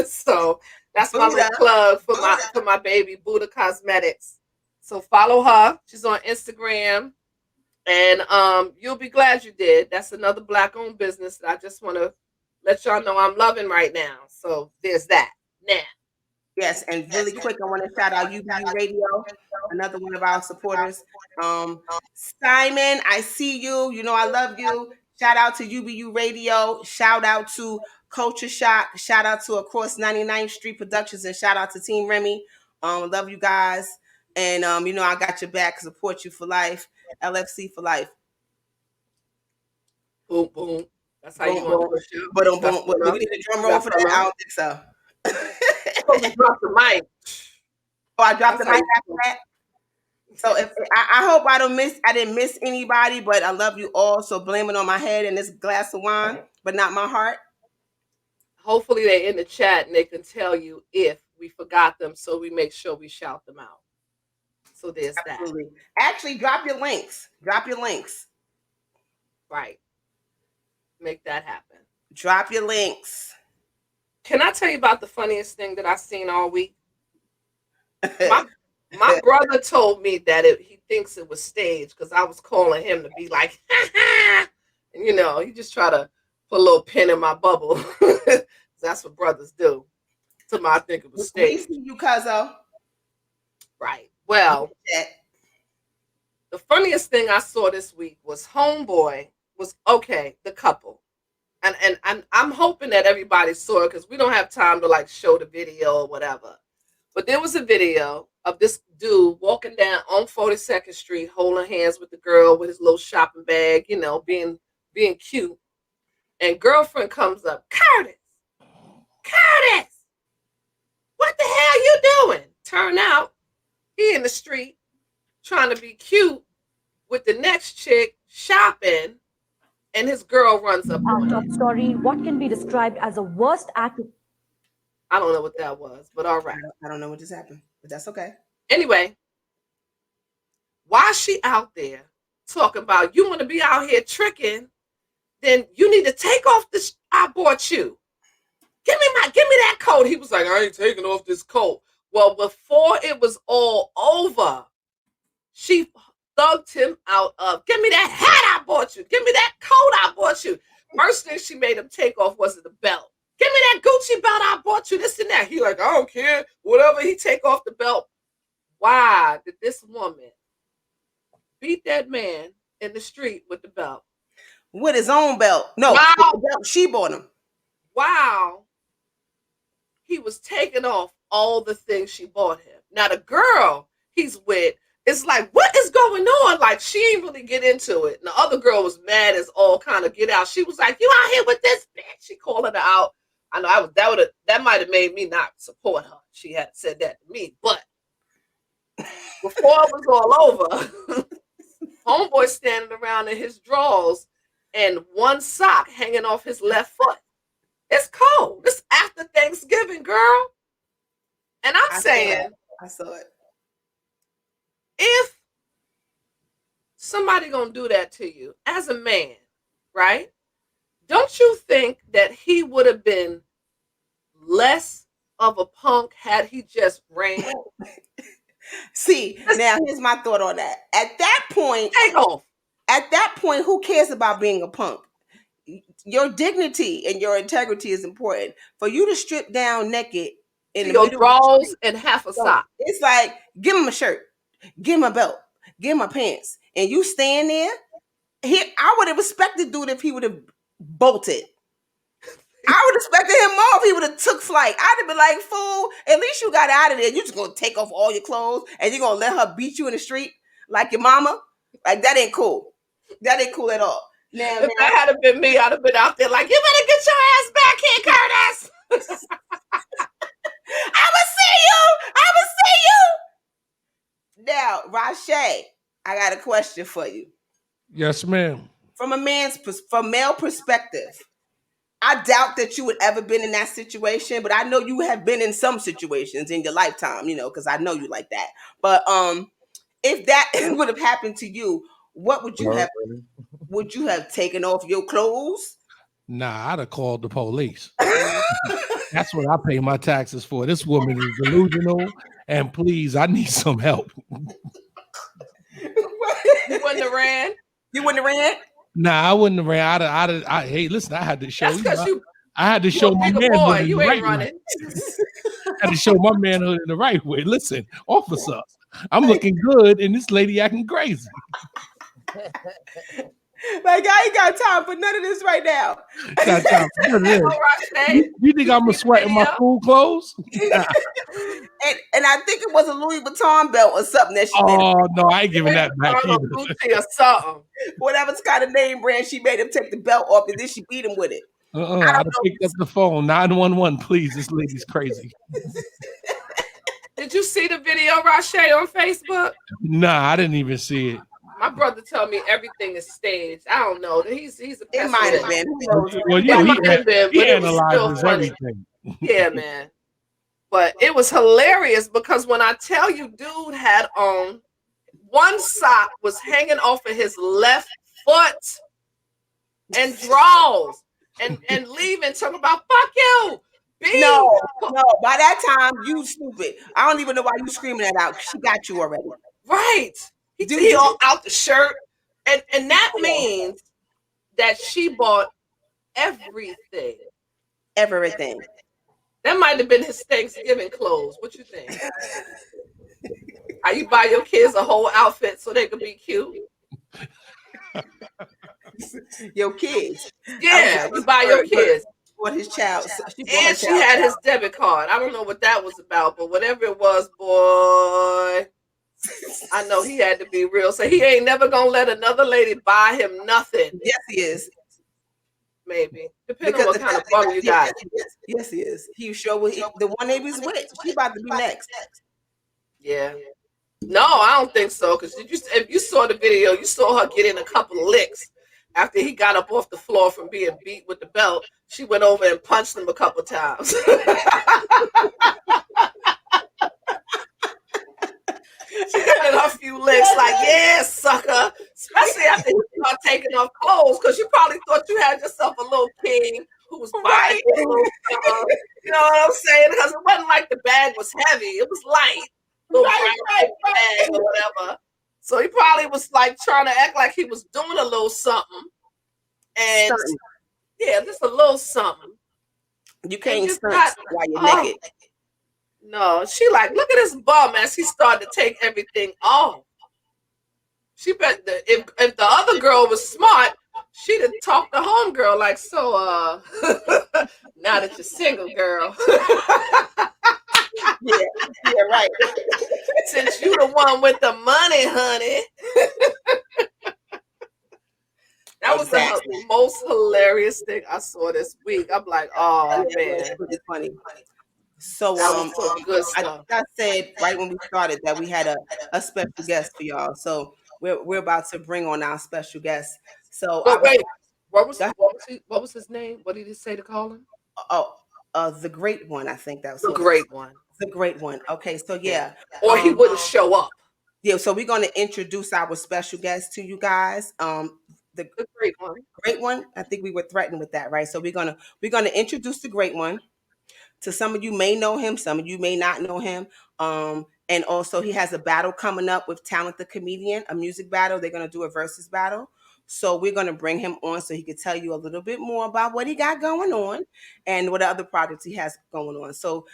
So that's my little plug for my baby, Buddha Cosmetics. So follow her. She's on Instagram. And you'll be glad you did. That's another Black-owned business that I just want to let y'all know I'm loving right now. So there's that. Now. Yes, and really quick, I want to shout out UBU Radio, another one of our supporters. Simon, I see you. You know I love you. Shout out to UBU Radio. Shout out to Culture Shock. Shout out to Across 99th Street Productions, and shout out to Team Remy. Love you guys. And you know I got your back. Support you for life. LFC for life. Boom, boom. That's how you want to push it. But we need a drum roll for that. I don't think so. Drop the mic. Oh, I dropped the mic after that. So if I hope I didn't miss anybody, but I love you all. So blame it on my head and this glass of wine, but not my heart. Hopefully they're in the chat and they can tell you if we forgot them, so we make sure we shout them out. So there's Absolutely. That. Actually, drop your links. Right. Make that happen. Drop your links. Can I tell you about the funniest thing that I've seen all week? My brother told me that he thinks it was staged, because I was calling him to be like, and you know, he just try to put a little pin in my bubble. That's what brothers do. So I think it was staged. We see you, cuzzo. Right. Well, the funniest thing I saw this week was Homeboy was the couple. And I'm hoping that everybody saw it, because we don't have time to like show the video or whatever. But there was a video of this dude walking down on 42nd Street, holding hands with the girl with his little shopping bag, you know, being cute. And girlfriend comes up, Curtis, what the hell you doing? Turn out he in the street trying to be cute with the next chick shopping, and his girl runs up on Top him. story, what can be described as the worst act of... I don't know what that was, but all right. I don't know what just happened, but that's okay. Anyway, while she out there talking about you want to be out here tricking, then you need to take off this I bought you. Give me that coat. He was like, I ain't taking off this coat. Well, before it was all over, she thugged him out of, give me that hat I bought you. Give me that coat I bought you. First thing she made him take off was the belt. Give me that Gucci belt I bought you, this and that. He like, I don't care. Whatever, he take off the belt. Why did this woman beat that man in the street with the belt? With his own belt. No, wow. With the belt she bought him. Wow. He was taking off all the things she bought him. Now the girl he's with is like, what is going on? Like, she ain't really get into it. And the other girl was mad as all kind of get out. She was like, you out here with this bitch? She calling her out. I know that might have made me not support her. She had said that to me, but before it was all over, homeboy standing around in his drawers and one sock hanging off his left foot. It's cold. It's after Thanksgiving, girl. And I'm saying, I saw it. If somebody gonna do that to you as a man, right? Don't you think that he would have been less of a punk had he just ran? See, now here's my thought on that. At that point, take off. At that point, who cares about being a punk? Your dignity and your integrity is important. For you to strip down naked in your drawers and half a sock. It's like, give him a shirt, give him a belt, give him a pants, and you stand there. I would have respected dude if he would have bolted. I would have expected him more if he would have took flight. I'd have been like, fool, at least you got out of there. You're just going to take off all your clothes and you're going to let her beat you in the street like your mama? Like, that ain't cool. That ain't cool at all. Now, if that had been me, I'd have been out there like, you better get your ass back here, Curtis. I will see you. I will see you. Now, Rashay, I got a question for you. Yes, ma'am. From male perspective, I doubt that you would ever been in that situation, but I know you have been in some situations in your lifetime, you know, because I know you like that. But if that would have happened to you, what would you have? Would you have taken off your clothes? Nah, I'd have called the police. That's what I pay my taxes for. This woman is delusional, and please, I need some help. You wouldn't have ran? You wouldn't have ran? Nah, I wouldn't have ran. Hey, listen, I had to show you. I had to show my manhood manhood. You ain't running. I had to show my manhood in the right way. Listen, officer, I'm looking good, and this lady acting crazy. Like, I ain't got time for none of this right now. Got time for none of this. You think I'm a sweat in my school clothes? Nah. And I think it was a Louis Vuitton belt or something that she made. Oh, no, I ain't giving that back either. Or something. Whatever kind of name brand she made him take the belt off, and then she beat him with it. I'd have picked up the phone. 911, please. This lady's crazy. Did you see the video, Rashay, on Facebook? Nah, I didn't even see it. My brother told me everything is staged. I don't know. He's a it might have been. Well, yeah, he analyzes everything. Yeah, man. But it was hilarious because when I tell you, dude had on one sock was hanging off of his left foot and drawers and leaving, talking about fuck you. No. By that time, you stupid. I don't even know why you screaming that out. She got you already. Right. He all out the shirt. And that means that she bought everything. Everything. That might have been his Thanksgiving clothes. What you think? How you buy your kids a whole outfit so they could be cute? Your kids. Yeah, you buy your kids. bought his child. She bought her And she child. had his debit card. I don't know what that was about, but whatever it was, boy, I know he had to be real. So he ain't never gonna let another lady buy him nothing. Yes, he is. Maybe. Depending on what kind of bum you got. Yes, he is. He sure will. The one they was with. She about to be next. Yeah. No, I don't think so. Because if you saw the video, you saw her get in a couple of licks after he got up off the floor from being beat with the belt. She went over and punched him a couple times. She got in her few licks, like, yeah, sucker. Especially after you start taking off clothes, because you probably thought you had yourself a little king who was buying you a little you know what I'm saying? Because it wasn't like the bag was heavy; it was light, right, bag or whatever. So he probably was like trying to act like he was doing a little something, and yeah, just a little something. You can't stunt while you're naked. No, she like, look at this bum as he started to take everything off. She bet that if the other girl was smart, she'd have talked to homegirl like, so now that you're single, girl. yeah, right. Since you the one with the money, honey. That was the most hilarious thing I saw this week. I'm like, oh man, it's funny. So, good stuff. I said right when we started that we had a special guest for y'all. So we're about to bring on our special guest. So wait, what was his name? What did he say to call him? The Great One. I think that was the Great One. The Great One. Okay, so yeah. Or he wouldn't show up. Yeah, so we're going to introduce our special guest to you guys. The Great One. Great One. I think we were threatened with that, right? So we're gonna introduce the Great One. To some of you may know him, some of you may not know him. And also he has a battle coming up with Talent the Comedian, a music battle. They're gonna do a versus battle. So we're gonna bring him on so he can tell you a little bit more about what he got going on and what other projects he has going on. So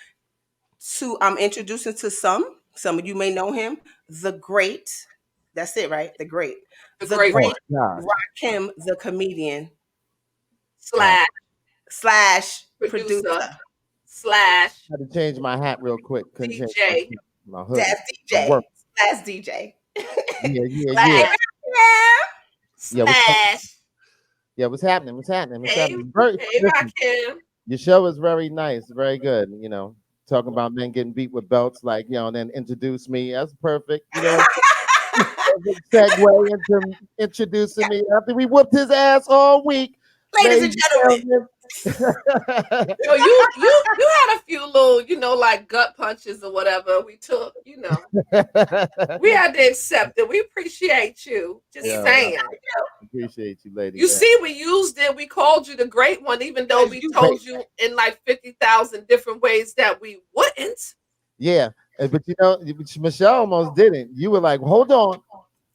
I'm introducing to some of you may know him, the Great. That's it, right? The Great. The Great Rakim the Comedian slash producer. I had to change my hat real quick. DJ. My hood. That's DJ. That's DJ. Yeah. Yeah, what's happening? What's happening? Rakim. Your show is very nice, very good. You know, talking about men getting beat with belts, like, you know, and then introduce me. That's perfect. You know, segue into introducing me after we whooped his ass all week. Ladies and gentlemen. So you had a few little, you know, like gut punches or whatever we took, you know. We had to accept it. We appreciate you. Just saying. Appreciate you, ladies. You see, we used it. We called you the Great One, even though we told you in like 50,000 different ways that we wouldn't. Yeah, but you know, Michelle almost didn't. You were like, hold on.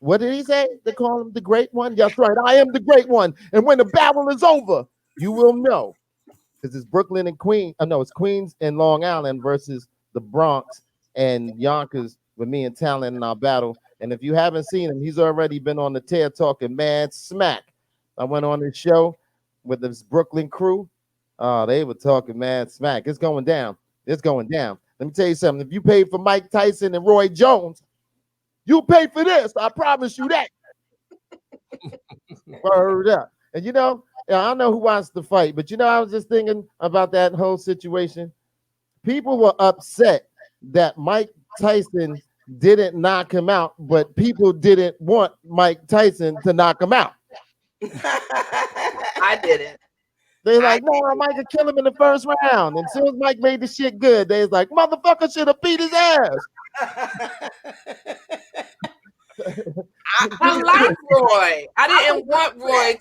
What did he say? They call him the Great One? That's right. I am the Great One. And when the battle is over, you will know. Because it's Brooklyn and Queens. No, it's Queens and Long Island versus the Bronx and Yonkers with me and Talent in our battle. And if you haven't seen him, he's already been on the tear talking mad smack. I went on his show with this Brooklyn crew. They were talking mad smack. It's going down. It's going down. Let me tell you something. If you paid for Mike Tyson and Roy Jones, you pay for this. I promise you that. Word up. And you know, I don't know who wants to fight, but you know, I was just thinking about that whole situation. People were upset that Mike Tyson didn't knock him out, but people didn't want Mike Tyson to knock him out. I didn't. They're like, no, Mike could kill him in the first round. And as soon as Mike made the shit good, they was like, motherfucker should have beat his ass. I like Roy. I didn't want Roy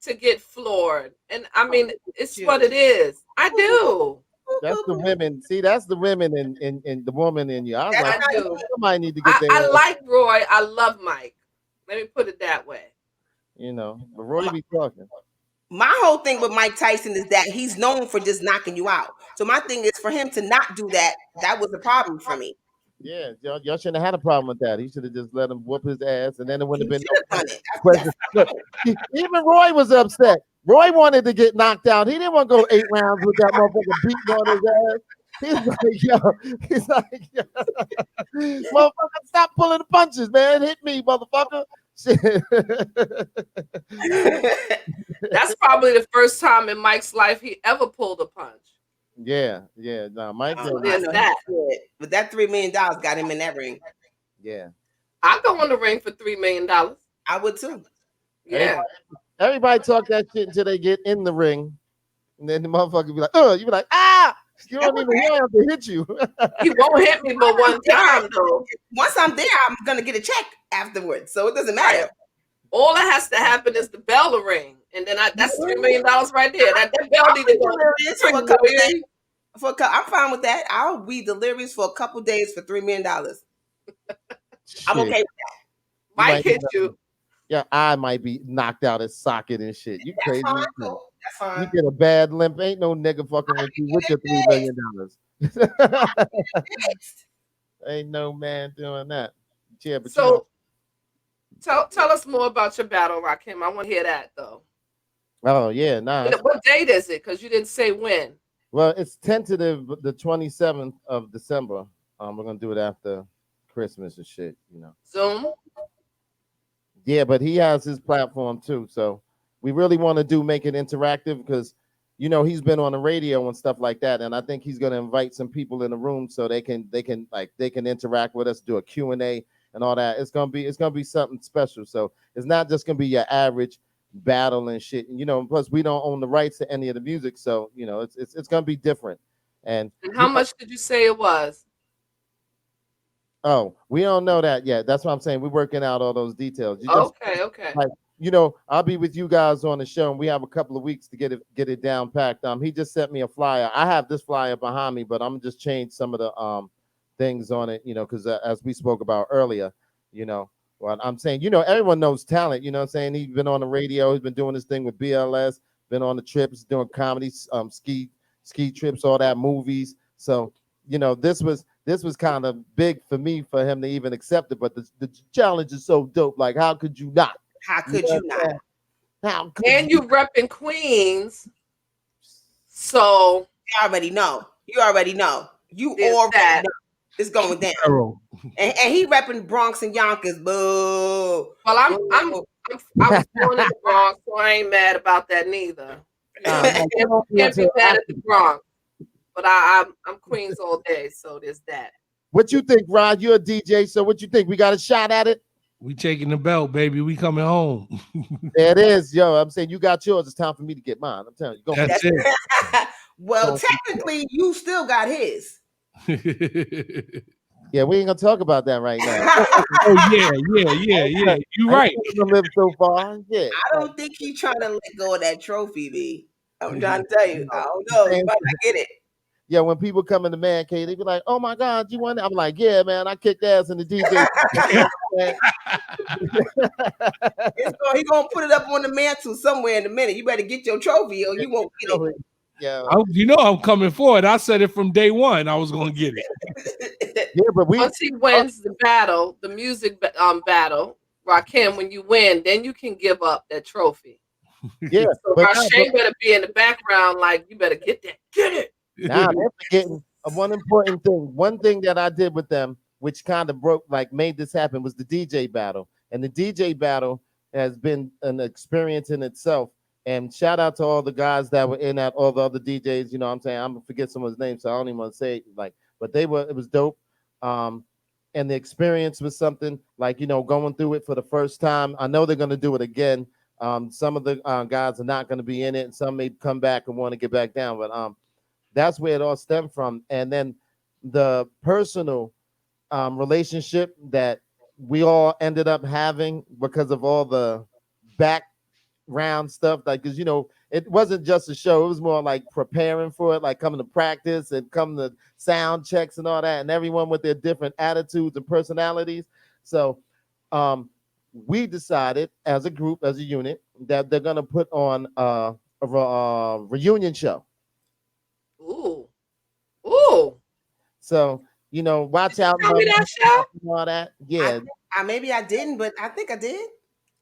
to get floored. And I mean, it's what it is. I do. That's the women. See, that's the women in the woman in you. I was like, I do. Somebody need to get there. I like Roy. I love Mike. Let me put it that way. You know, but Roy be talking. My whole thing with Mike Tyson is that he's known for just knocking you out. So my thing is for him to not do that, that was a problem for me. Yeah, y'all shouldn't have had a problem with that. He should have just let him whoop his ass, and then it wouldn't have been no question. Look, even Roy was upset Roy wanted to get knocked out. He didn't want to go 8 rounds with that motherfucker beating on his ass. He's like, yo, motherfucker, stop pulling the punches, man. Hit me, motherfucker. Shit. That's probably the first time in Mike's life he ever pulled a punch. Yeah. No, Mike. There's that. But that $3 million got him in that ring. Yeah. I'd go in the ring for $3 million. I would too. Yeah. Everybody talk that shit until they get in the ring. And then the motherfucker be like, oh, you be like, ah! You don't even want him to hit you. He won't hit me but one time, though. Once I'm there, I'm going to get a check afterwards. So it doesn't matter. All that has to happen is the bell to ring. And then that's $3 million right there. That bell need to go. I'm fine with that. I'll be delirious for a couple days for $3 million. I'm okay with that. Mike hit you. Yeah, I might be knocked out at socket and shit. You crazy? Fine, that's fine. You get a bad limp. Ain't no nigga fucking with you with your $3 million. Ain't no man doing that. Yeah, but so tell us more about your battle, Rakim. I want to hear that though. Oh yeah, nah. What date is it? Because you didn't say when. Well, it's tentative the 27th of December. We're gonna do it after Christmas and shit, you know. Zoom. Yeah, but he has his platform too, so we really want to make it interactive because, you know, he's been on the radio and stuff like that, and I think he's gonna invite some people in the room so they can interact with us, do a Q&A and all that. It's gonna be something special. So it's not just gonna be your average battle and shit, and you know, plus we don't own the rights to any of the music, so you know, it's gonna be different. And how much did you say it was? Oh, we don't know that yet. That's what I'm saying. We're working out all those details. Okay. Like, you know, I'll be with you guys on the show, and we have a couple of weeks to get it down packed. He just sent me a flyer. I have this flyer behind me, but I'm just change some of the things on it, you know, because as we spoke about earlier, you know, what I'm saying, you know, everyone knows talent. You know what I'm saying? He's been on the radio. He's been doing this thing with BLS. Been on the trips, doing comedy, ski trips, all that, movies. So, you know, this was kind of big for me for him to even accept it. But the challenge is so dope. Like, how could you not? How could you not? How could and you repping Queens. So you already know. You already know. It's going down. And he repping Bronx and Yonkers. Boo. Well, I was born in the Bronx, so I ain't mad about that neither. Can't be mad at the Bronx. But I'm Queens all day, so there's that. What you think, Rod? You're a DJ, so what you think? We got a shot at it? We taking the belt, baby. We coming home. There it is, yo. I'm saying you got yours. It's time for me to get mine. I'm telling you. That's it. Well, technically, you still got his. Yeah, we ain't gonna talk about that right now. Oh yeah. You right. Live so far. Yeah. I don't think he's trying to let go of that trophy, B. I'm trying to tell you. I don't know. You might not get it. Yeah, when people come in the man cave, they be like, "Oh my God, you won!" I'm like, "Yeah, man, I kicked ass in the DJ." He's gonna put it up on the mantle somewhere in a minute. You better get your trophy, or you won't get it. Yeah, you know I'm coming for it. I said it from day one. I was gonna get it. Yeah, but once he wins the battle, the music battle, Rakim, when you win, then you can give up that trophy. Yeah, so Rashay better be in the background, like you better get it. Now they're forgetting one important thing. One thing that I did with them, which kind of made this happen, was the DJ battle. And the DJ battle has been an experience in itself. And shout out to all the guys that were in that, all the other DJs. You know what I'm saying? I'm gonna forget someone's name, so I don't even want to say it, but it was dope. And the experience was something like, you know, going through it for the first time. I know they're gonna do it again. Some of the guys are not gonna be in it, and some may come back and want to get back down, but that's where it all stemmed from. And then the personal relationship that we all ended up having because of all the background stuff, like, because, you know, it wasn't just a show. It was more like preparing for it, like coming to practice and coming to sound checks and all that, and everyone with their different attitudes and personalities. So we decided as a group, as a unit, that they're going to put on a reunion show. Ooh. So, you know, watch out. Tell me that show? All that. Yeah. Maybe I didn't, but I think I did.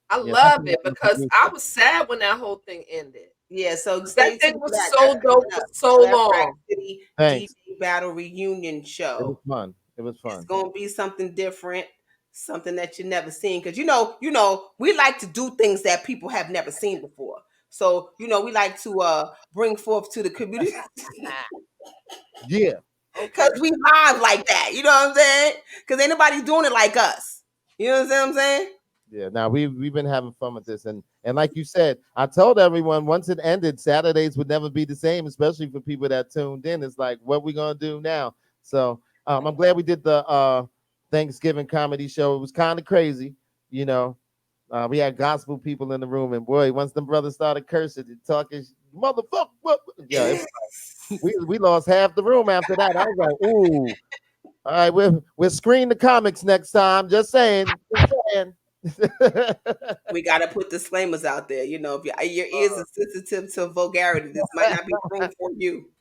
I love it because I was sad when that whole thing ended. Yeah, so That stay thing tuned was for that. so That's dope coming for up. so That Rack long. City Thanks. DJ Battle Reunion It was show. fun. It was It's fun. gonna be something different, something that you never seen. Because you know, we like to do things that people have never seen before. So we like to bring forth to the community Yeah. because we live like that. You know what I'm saying? Because ain't nobody doing it like us. You know what I'm saying? Yeah. Now we've been having fun with this, and like you said, I told everyone once it ended, Saturdays would never be the same, especially for people that tuned in. It's like, what we gonna do now? So I'm glad we did the Thanksgiving comedy show. It was kind of crazy, you know. We had gospel people in the room, and boy, once them brothers started cursing and talking, motherfucker, yeah, we lost half the room after that. I was like, ooh, all right, we'll screen the comics next time. Just saying. We gotta put disclaimers out there. You know, if your ears are sensitive to vulgarity, this might not be room for you.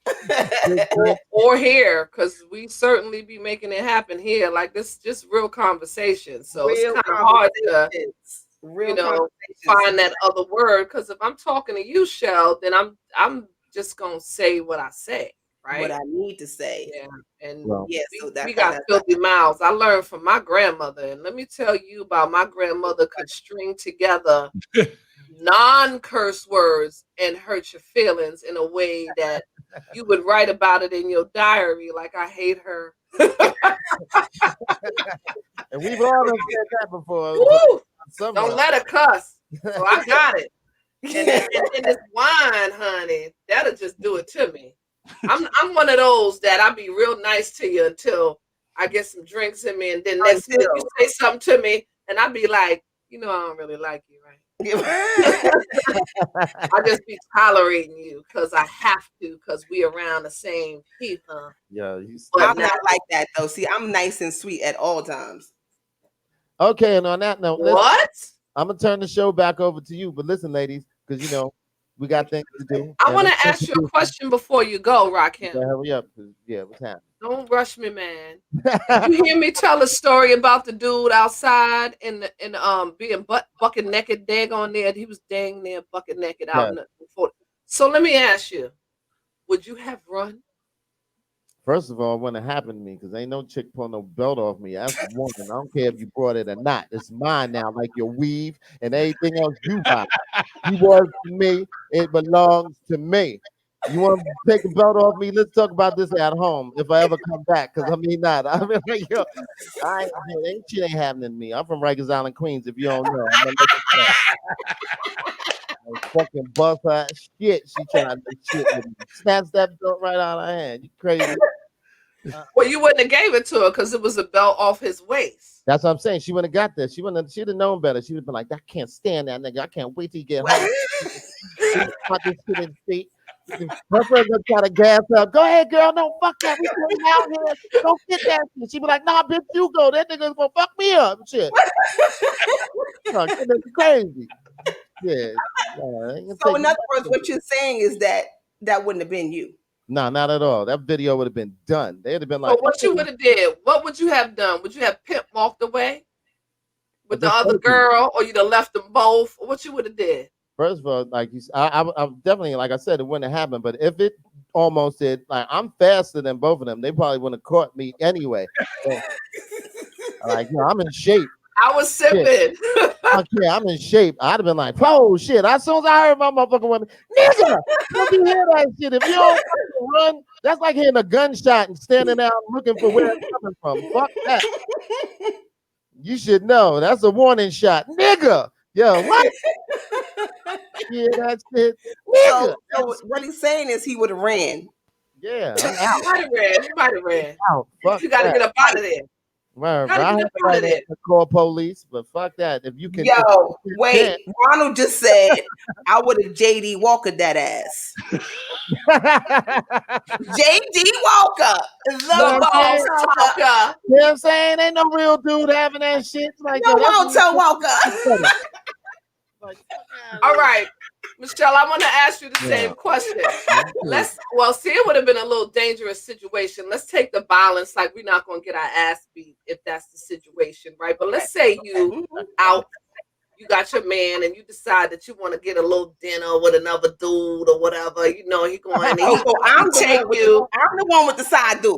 or here, because we certainly be making it happen here. Like this, just real conversation. So it's Real kind of hard to, Real find that other word. Because if I'm talking to you, Shell, then I'm just gonna say what I say, right? What I need to say. Yeah, and Well, we got filthy mouths. I learned from my grandmother, and let me tell you about my grandmother could string together non-curse words and hurt your feelings in a way that you would write about it in your diary. Like, I hate her. And we've all said that before. Woo! Don't let her cuss. So I got it. And this wine, honey, that'll just do it to me. I'm one of those that I'll be real nice to you until I get some drinks in me, and then next minute you say something to me, and I'll be like, I don't really like you, right? I just be tolerating you because I have to, because we around the same people. Yeah, I'm not like that though. See, I'm nice and sweet at all times. Okay, and on that note, what? I'm gonna turn the show back over to you. But listen, ladies, because we got things to do. I want to ask you a question before you go, Rakim. Hurry up, yeah, what's happening? Don't rush me, man. You hear me tell a story about the dude outside and being bucket naked, daggone there. He was dang near bucket naked out in the 40. So let me ask you, would you have run? First of all, it wouldn't have happened to me because ain't no chick pulling no belt off me. That's one. I don't care if you brought it or not. It's mine now, like your weave and anything else you buy. You work for me. It belongs to me. You want to take a belt off me? Let's talk about this at home if I ever come back. Because not. I mean, ain't shit ain't happening to me. I'm from Rikers Island, Queens. If you don't know, I'm fucking bust her shit. She trying to do shit with me. Snatch that belt right out of her hand. You crazy? Well, you wouldn't have gave it to her because it was a belt off his waist. That's what I'm saying. She wouldn't have got that. She'd have known better. She would have been like, I can't stand that nigga. I can't wait till you get home. Put this shit in feet. Her friend gonna try to gas up. Go ahead, girl. No, fuck that. We going out here. Don't get that shit. She be like, nah, bitch, you go. That nigga's gonna fuck me up and shit. That's crazy. Yeah. So in other words, what you're saying is that wouldn't have been you. No, not at all. That video would have been done. They'd have been like, so what you would have did? What would you have done? Would you have Pimp walked away with the other girl, or you'd have left them both? Or what you would have did? First of all, like I definitely, like I said, it wouldn't have happened. But if it almost did, like I'm faster than both of them, they probably wouldn't have caught me anyway. So, I'm in shape. I was sipping. Okay, I'm in shape. I'd have been like, oh shit. As soon as I heard my motherfucking woman, nigga, don't you hear that shit? If you don't run, that's like hearing a gunshot and standing out looking for where it's coming from. Fuck that. You should know. That's a warning shot. Nigga. Yo, what? Yeah, that's it. So what he's saying is he would have ran. Yeah. You might have ran. Out. Fuck you got to get up out of there. Well, I have to call police, but fuck that. If you can. Yo, wait. Ronald just said I would have JD Walker that ass. JD Walker. The boss talker. You know what I'm saying? Ain't no real dude having that shit. Like, no, Walter Walker. All right, Michelle, I want to ask you the same question. See, it would have been a little dangerous situation. Let's take the violence, like we're not going to get our ass beat if that's the situation, right? But let's say you you got your man and you decide that you want to get a little dinner with another dude or whatever, you know, he going and Oh, he, so I'm he take the you. I'm the one with the side dude.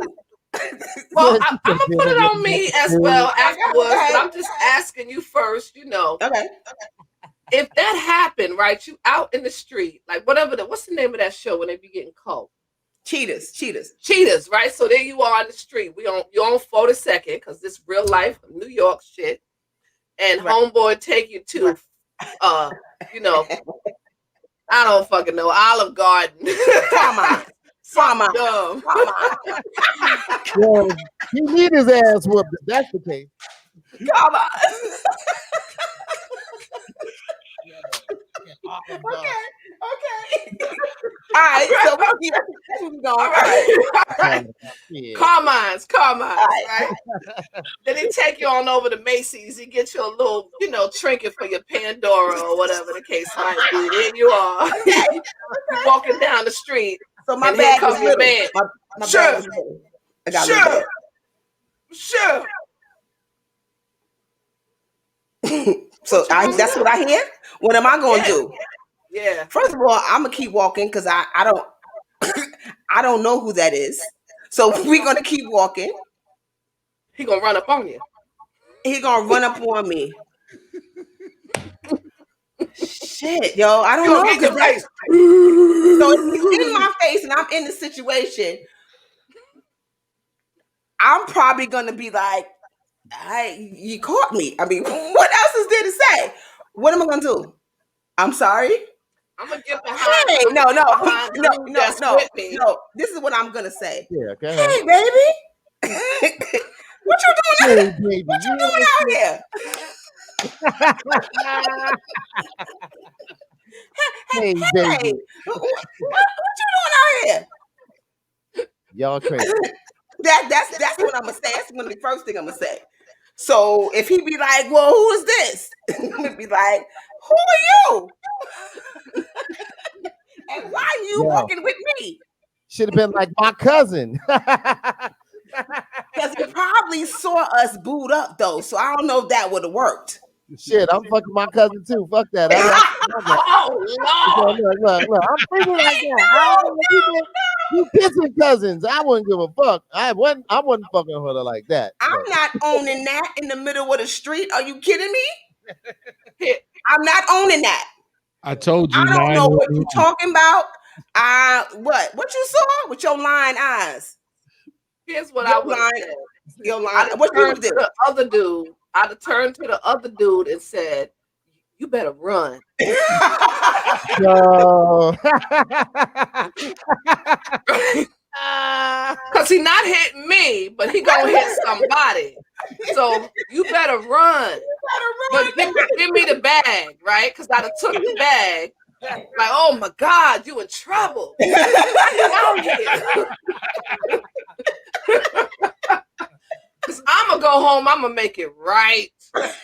Well, I'm gonna put it on me as well afterwards, but I'm just asking you first, you know. Okay. If that happened, right? You out in the street, like whatever what's the name of that show when they be getting caught? Cheetahs, right? So there you are on the street. You on 42nd because this real life New York shit. And homeboy take you to you know, I don't fucking know, Olive Garden. Come on. Dumb. Well, he need his ass whooped if that's the case. Come on. Okay. All right, so we going. All right. Carmine's, right? Then he take you on over to Macy's. He get you a little, you know, trinket for your Pandora or whatever the case might be. There you are. You're walking down the street. So my and bag here is comes your little. man. My Sure. bag is little. I got Sure. So that's what I hear. What am I going to do? Yeah. First of all, I'm gonna keep walking because I don't I don't know who that is. So we're gonna keep walking. He gonna run up on you. He gonna run up on me. Shit, yo, I don't know. So if he's in my face and I'm in the situation, I'm probably gonna be like, "Hey, you caught me." I mean, what else is there to say? What am I gonna do? I'm sorry. I'm gonna get behind. Hey, no. No. This is what I'm gonna say. Yeah, go ahead. Hey, baby. What you doing? Hey, baby. What you doing out here? Hey, baby. What you doing out here? Y'all crazy. That's what I'm gonna say. That's one of the first thing I'm gonna say. So if he be like, "Well, who is this?" I'm gonna be like, "Who are you? And why are you walking with me?" Should have been like my cousin. Because he probably saw us boot up though, so I don't know if that would have worked. Shit, I'm fucking my cousin too. Fuck that. Look, I'm thinking like that. You kissing cousins. I wouldn't give a fuck. I wasn't fucking with her like that. I'm not owning that in the middle of the street. Are you kidding me? I'm not owning that. I told you. I don't know what you're talking about. What you saw with your lying eyes? Here's what I would say. Your lying. What you would do? The other dude. I'd have turned to the other dude and said, "You better run." No. Cause he not hitting me, but he gonna hit somebody. So you better run. But give me the bag, right? Cause I'd have took the bag. Like, oh my God, you in trouble. How you out here? Cause I'm gonna go home. I'm gonna make it right. Exactly.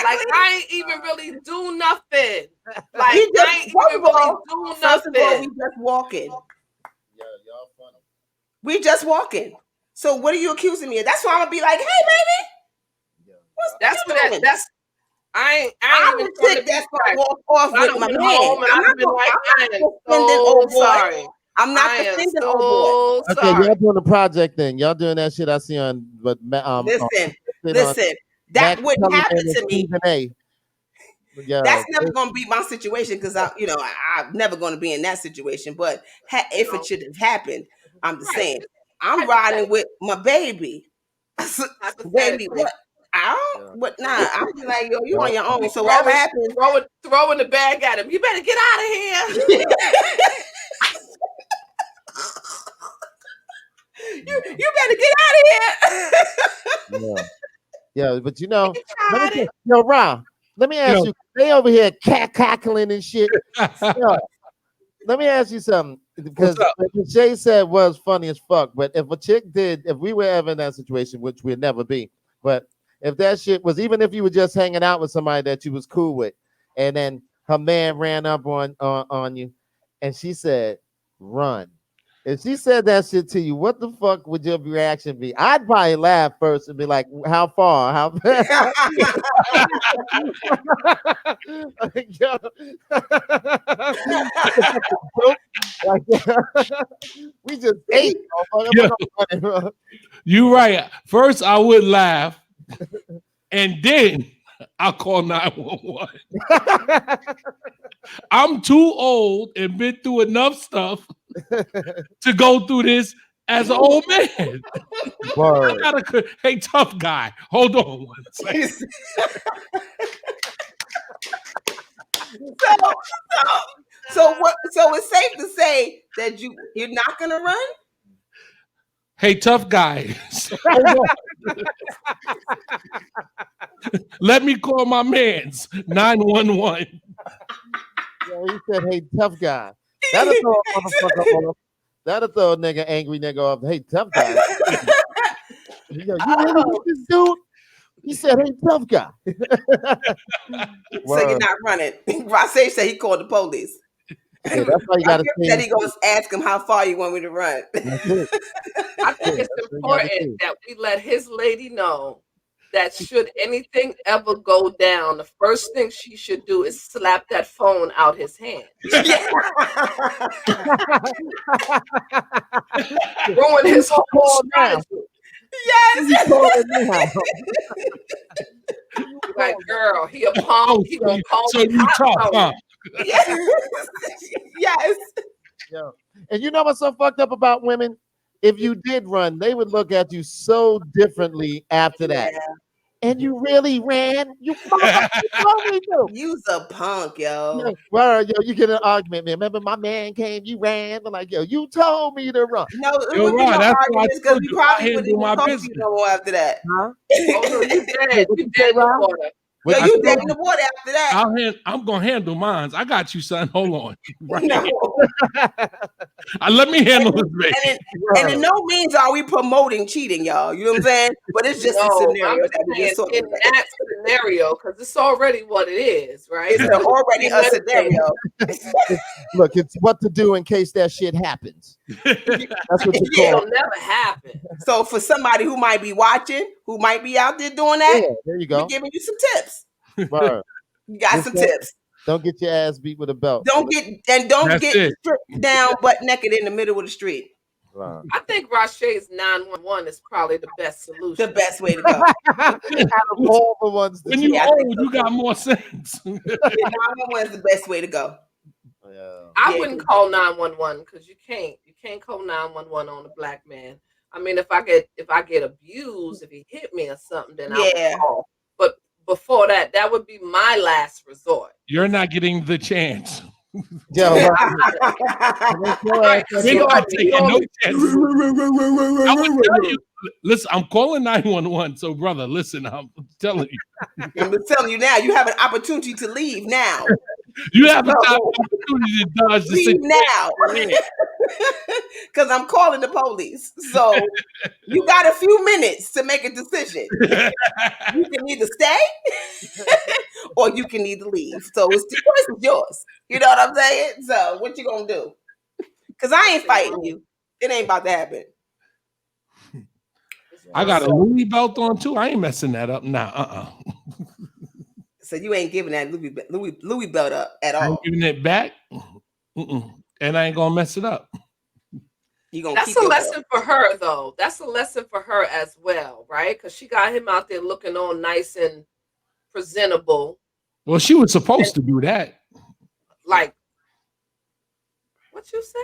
Like I ain't even really do nothing. Like We just, I ain't even really do first of all, nothing. we just walking. We just walking. So what are you accusing me of? That's why I'm gonna be like, "Hey, baby, That's you what doing?" that's. I I'm ain't even the chick that's gonna walk off with my man. I'm not defending old boy. I'm not defending old boy. Okay, y'all doing the project then. Y'all doing that shit I see on, but Listen, that wouldn't happen to me. Yeah, that's never gonna be my situation because I'm never gonna be in that situation. But if it should have happened, I'm just saying I'm riding with my baby. Baby, what? I don't. But nah, I'm be like, yo, you on your own. So whatever happens, throwing the bag at him. You better get out of here. you better get out of here. Yeah, but yo, Ron, let me ask you. They over here cackling and shit. Let me ask you something because what Shay said was funny as fuck. But if we were ever in that situation, which we'd never be, but if that shit was, even if you were just hanging out with somebody that you was cool with, and then her man ran up on you, and she said, "Run," If she said that shit to you, what the fuck would your reaction be? I'd probably laugh first and be like, "How far? How fast?" Like, yo. Like, we just ate. Yo, you right. First, I would laugh, and then I'll call 911. I'm too old and been through enough stuff to go through this as an old man. Hey, tough guy, hold on one second. So it's safe to say that you're not gonna run. Hey, tough guy. Let me call my man's 911. Yeah, he said, "Hey, tough guy." That'll throw a motherfucker off. That'll throw a nigga, angry nigga off. "Hey, tough guy." Yo, you really with this dude? He said, "Hey, tough guy." So you're not running. Rashay said he called the police. Yeah, that's why you gotta said he goes ask him how far you want me to run. I think it's important that we let his lady know that should anything ever go down, the first thing she should do is slap that phone out his hand. Ruin his whole strategy. Yes. Like, girl, he a punk. He gonna call so me you hot tough, huh? Yes. Yeah. And you know what's so fucked up about women? If you did run, they would look at you so differently after that. And you really ran? You motherfucker, you's a punk, yo. Yeah, well, yo, you get an argument, man. Remember my man came, you ran. I'm like, yo, you told me to run. No, it would be no arguments because we probably wouldn't even talk to you no more after that. Huh? Oh, no, you dead. You dead in the water. Yo, you dead in the water after that. I'm gonna handle mine. I got you, son. Hold on. Right. Let me handle this, baby. And in no means are we promoting cheating, y'all. You know what I'm saying? But it's just a scenario that we just in that scenario, because it's already what it is, right? It's already a scenario. Look, it's what to do in case that shit happens. That's what you call It'll never happen. So for somebody who might be watching, who might be out there doing that, there you go. we're giving you some tips. Right. You got some tips. Don't get your ass beat with a belt. Don't get stripped down butt naked in the middle of the street. Wow. I think Rashay's 911 is probably the best solution. The best way to go. Out of all the ones when you old, you got more sense. 911 is the best way to go. I wouldn't call 911 because you can't call 911 on a black man. I mean, if I get abused, if he hit me or something, then I would call. But before that, that would be my last resort. You're not getting the chance. Yo, We're not taking no chances. I would tell you. Listen, I'm calling 911. So, brother, listen, I'm telling you. I'm telling you now, you have an opportunity to leave now. You have an opportunity to dodge the leave now. Because I'm calling the police. So you got a few minutes to make a decision. You can either stay or you can either leave. So the choice is yours. You know what I'm saying? So what you gonna do? Because I ain't fighting you. It ain't about to happen. I got a Louis belt on too. I ain't messing that up. Nah, So you ain't giving that Louis belt up at all. I ain't giving it back. And I ain't gonna mess it up. That's a lesson for her, though. That's a lesson for her as well, right? Because she got him out there looking all nice and presentable. Well, she was supposed to do that. Like, what you say?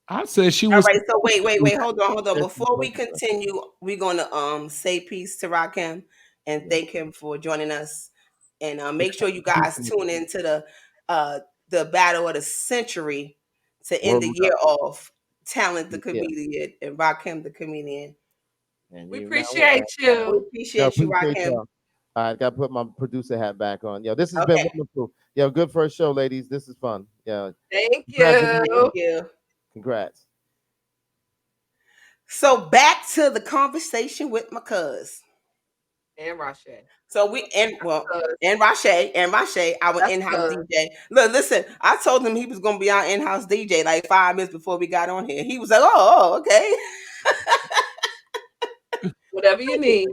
I said she was. All right, so wait, hold on. Before we continue, we're gonna say peace to Rakim and thank him for joining us. And make sure you guys tune into the battle of the century to end the year off. Talent the comedian and Rakim the comedian. We appreciate you. We appreciate you, Rakim. All right, gotta put my producer hat back on. Yo, this has been wonderful. Yo, good first show, ladies. This is fun. Yeah. Thank you. Thank you. Congrats. So back to the conversation with my cuz. And Rashay. So we and Rashay, our That's in-house good. DJ. Look, listen, I told him he was gonna be our in-house DJ like 5 minutes before we got on here. He was like, "Oh, okay." Whatever you need.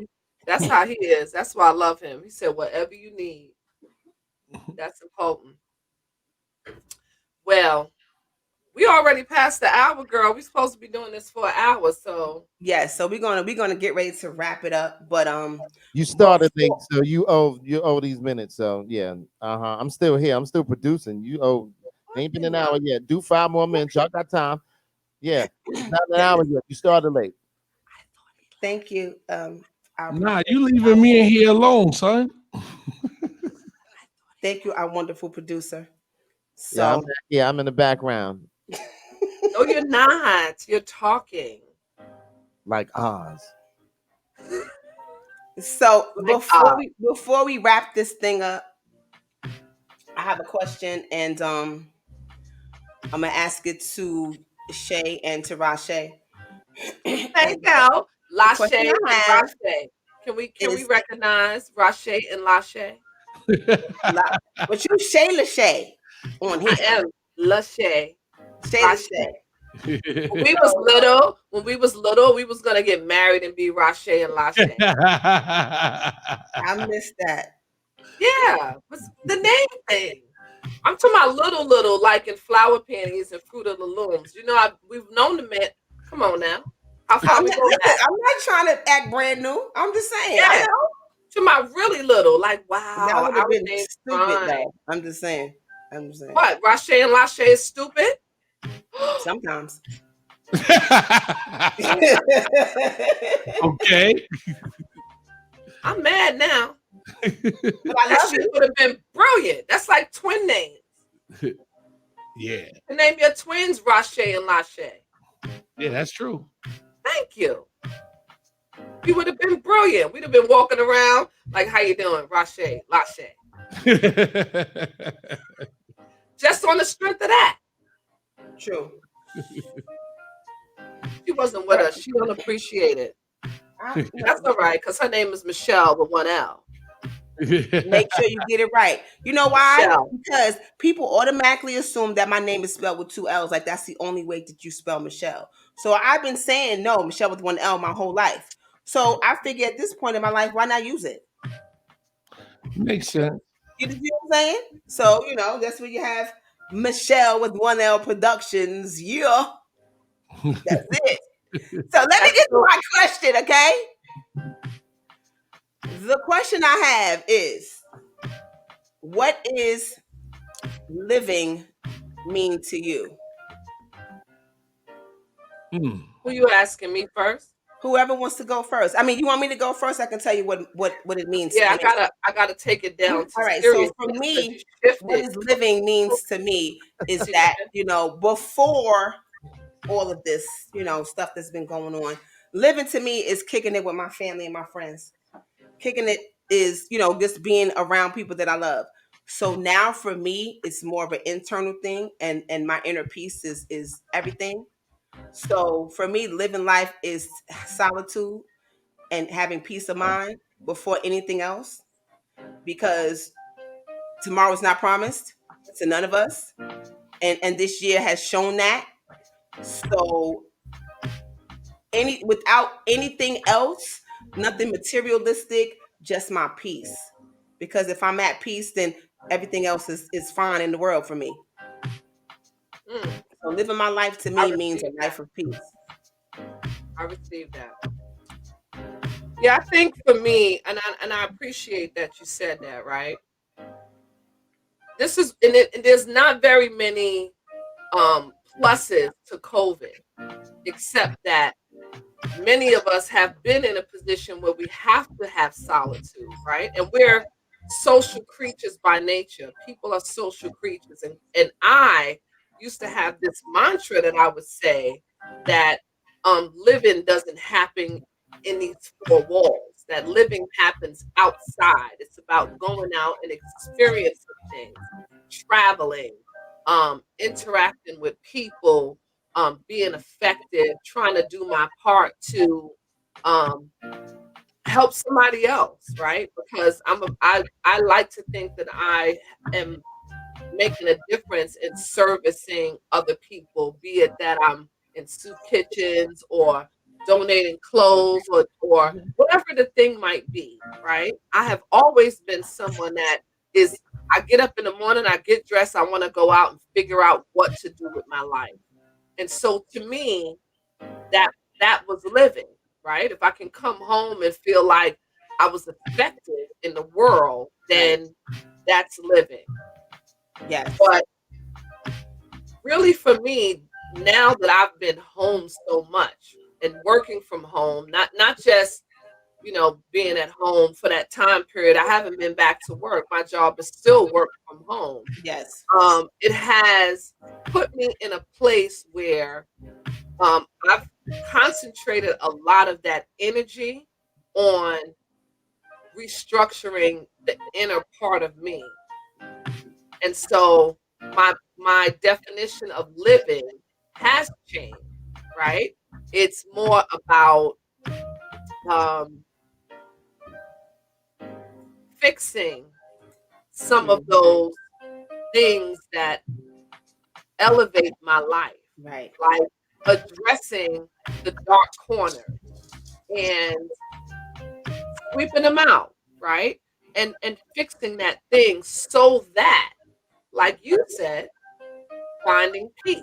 That's how he is. That's why I love him. He said, whatever you need. That's important. Well, we already passed the hour, girl. We're supposed to be doing this for an hour, so Yes, so we're gonna get ready to wrap it up. But you started late, so you owe these minutes. So yeah, I'm still here. I'm still producing. You owe ain't been an hour yet. Do 5 more minutes. Y'all got time. Yeah, it's not an hour yet. You started late. Thank you. Nah, you leaving me in here alone, son. Thank you, our wonderful producer. So I'm in the background. no, you're not. You're talking. Like Oz. So before we wrap this thing up, I have a question, and I'm gonna ask it to Shay and to Rashay. Thank you, Lashay and Rashay. Can we recognize Rashay and Lashay? But you Shay Lashay on here. I am Lashay. Shay Lashay. When we was little, we was gonna get married and be Rashay and Lashay. I missed that. Yeah, what's the name thing? I'm talking about little, like in Flower Panties and Fruit of the Looms. You know, we've known the man. Come on now. How far we go back? I'm not trying to act brand new. I'm just saying. Yeah. I know. To my really little, like wow. That would have been name's stupid fine. though. I'm just saying. What? Rashay and Lashay is stupid? Sometimes. Okay. I'm mad now. That shit would have been brilliant. That's like twin names. Yeah. To name your twins Rashay and Lashay. Yeah, that's true. Thank you. You would have been brilliant. We'd have been walking around like, how you doing? Rashay, Lashay. Just on the strength of that. True. She wasn't with us. She don't appreciate it. That's all right, because her name is Michelle with 1 L. Make sure you get it right. You know why? Michelle. Because people automatically assume that my name is spelled with 2 L's. Like that's the only way that you spell Michelle. So I've been saying no, Michelle with 1 L my whole life. So I figure at this point in my life, why not use it? Makes sense. You know what I'm saying? So, that's where you have Michelle with 1 L Productions. Yeah. That's it. So let me get to my question, okay? The question I have is, what is living mean to you? Who you asking, me first? Whoever wants to go first. I mean, you want me to go first? I can tell you what it means. Yeah, to me. I gotta take it down. All right. So for me, what is living means to me is that before all of this, stuff that's been going on, living to me is kicking it with my family and my friends. Kicking it is, just being around people that I love. So now for me, it's more of an internal thing, and my inner peace is everything. So for me, living life is solitude and having peace of mind before anything else, because tomorrow's not promised to none of us, and this year has shown that. So without anything else, nothing materialistic, just my peace. Because if I'm at peace, then everything else is fine in the world for me. So living my life to me means a life of peace. I received that. Yeah, I think for me, and I appreciate that you said that, right? This is, and there's not very many pluses to COVID, except that many of us have been in a position where we have to have solitude, right? And we're social creatures by nature. People are social creatures. And I used to have this mantra that I would say that living doesn't happen in these 4 walls, that living happens outside. It's about going out and experiencing things, traveling, interacting with people, being effective, trying to do my part to help somebody else, right? Because I like to think that I am making a difference in servicing other people, be it that I'm in soup kitchens or donating clothes or whatever the thing might be, right? I have always been someone that is, I get up in the morning, I get dressed, I want to go out and figure out what to do with my life. And so to me, that was living, right? If I can come home and feel like I was effective in the world, then that's living. Yes. But really for me, now that I've been home so much and working from home, not just, you know, being at home for that time period, I haven't been back to work. My job is still work from home. Yes. It has put me in a place where I've concentrated a lot of that energy on restructuring the inner part of me. And so my definition of living has changed, right? It's more about fixing some of those things that elevate my life. Right. Like addressing the dark corners and sweeping them out, right? And fixing that thing so that, like you said, finding peace.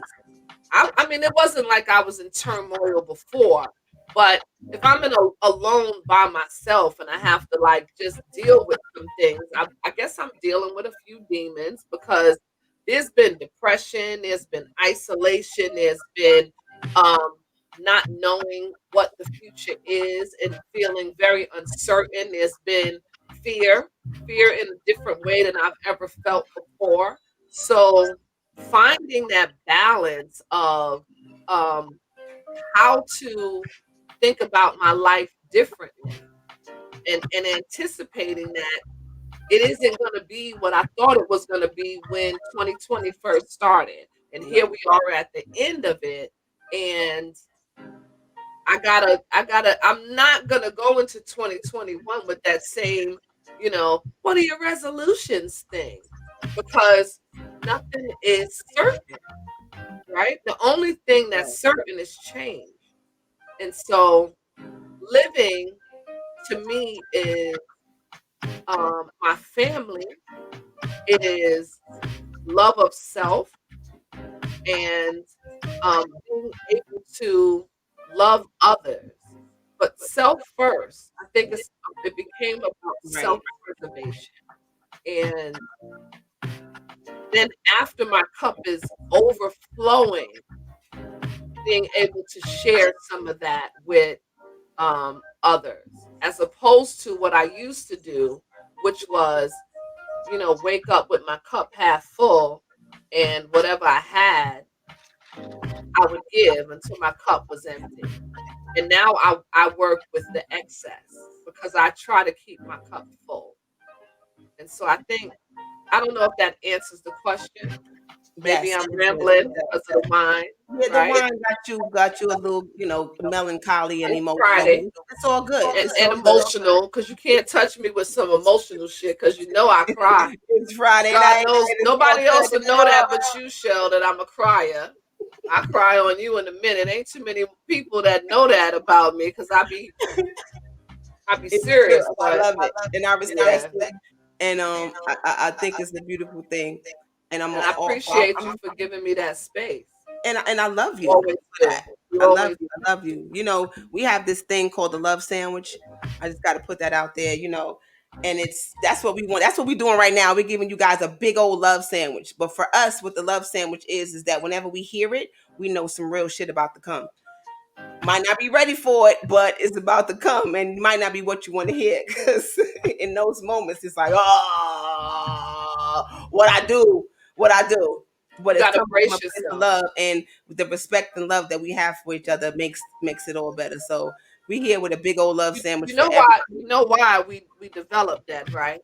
I mean, it wasn't like I was in turmoil before, but if I'm alone by myself and I have to like just deal with some things, I guess I'm dealing with a few demons because there's been depression, there's been isolation, there's been not knowing what the future is and feeling very uncertain. There's been fear in a different way than I've ever felt before. So finding that balance of how to think about my life differently and anticipating that it isn't going to be what I thought it was going to be when 2020 first started. And here we are at the end of it. And I'm not going to go into 2021 with that same, you know, what are your resolutions thing? Because nothing is certain, right? The only thing that's certain is change. And so living to me is my family, it is love of self, and being able to love others, but self first. I think it became about self-preservation. And then after my cup is overflowing, being able to share some of that with others, as opposed to what I used to do, which was, you know, wake up with my cup half full and whatever I had, I would give until my cup was empty. And now I work with the excess because I try to keep my cup full. And so I don't know if that answers the question. Maybe I'm rambling because of the wine. Yeah, the wine got you a little, you know, melancholy and emotional. Friday. It's all good. And emotional, because you can't touch me with some emotional shit, because you know I cry. It's Friday God night. knows, nobody else will know that but you, Shell, that I'm a crier. I cry on you in a minute. Ain't too many people that know that about me, because I be serious. I love it, and I respect it. And I think it's a beautiful thing. And I appreciate you for giving me that space. And I love you. I love you. You know, we have this thing called the love sandwich. I just got to put that out there, you know. And that's what we want. That's what we're doing right now. We're giving you guys a big old love sandwich. But for us, what the love sandwich is that whenever we hear it, we know some real shit about to come. Might not be ready for it, but it's about to come, and it might not be what you want to hear, because in those moments it's like, oh, what I do. But it's coming from a place of love, and the respect and love that we have for each other makes it all better. So we here with a big old love sandwich. You know why we developed that, right?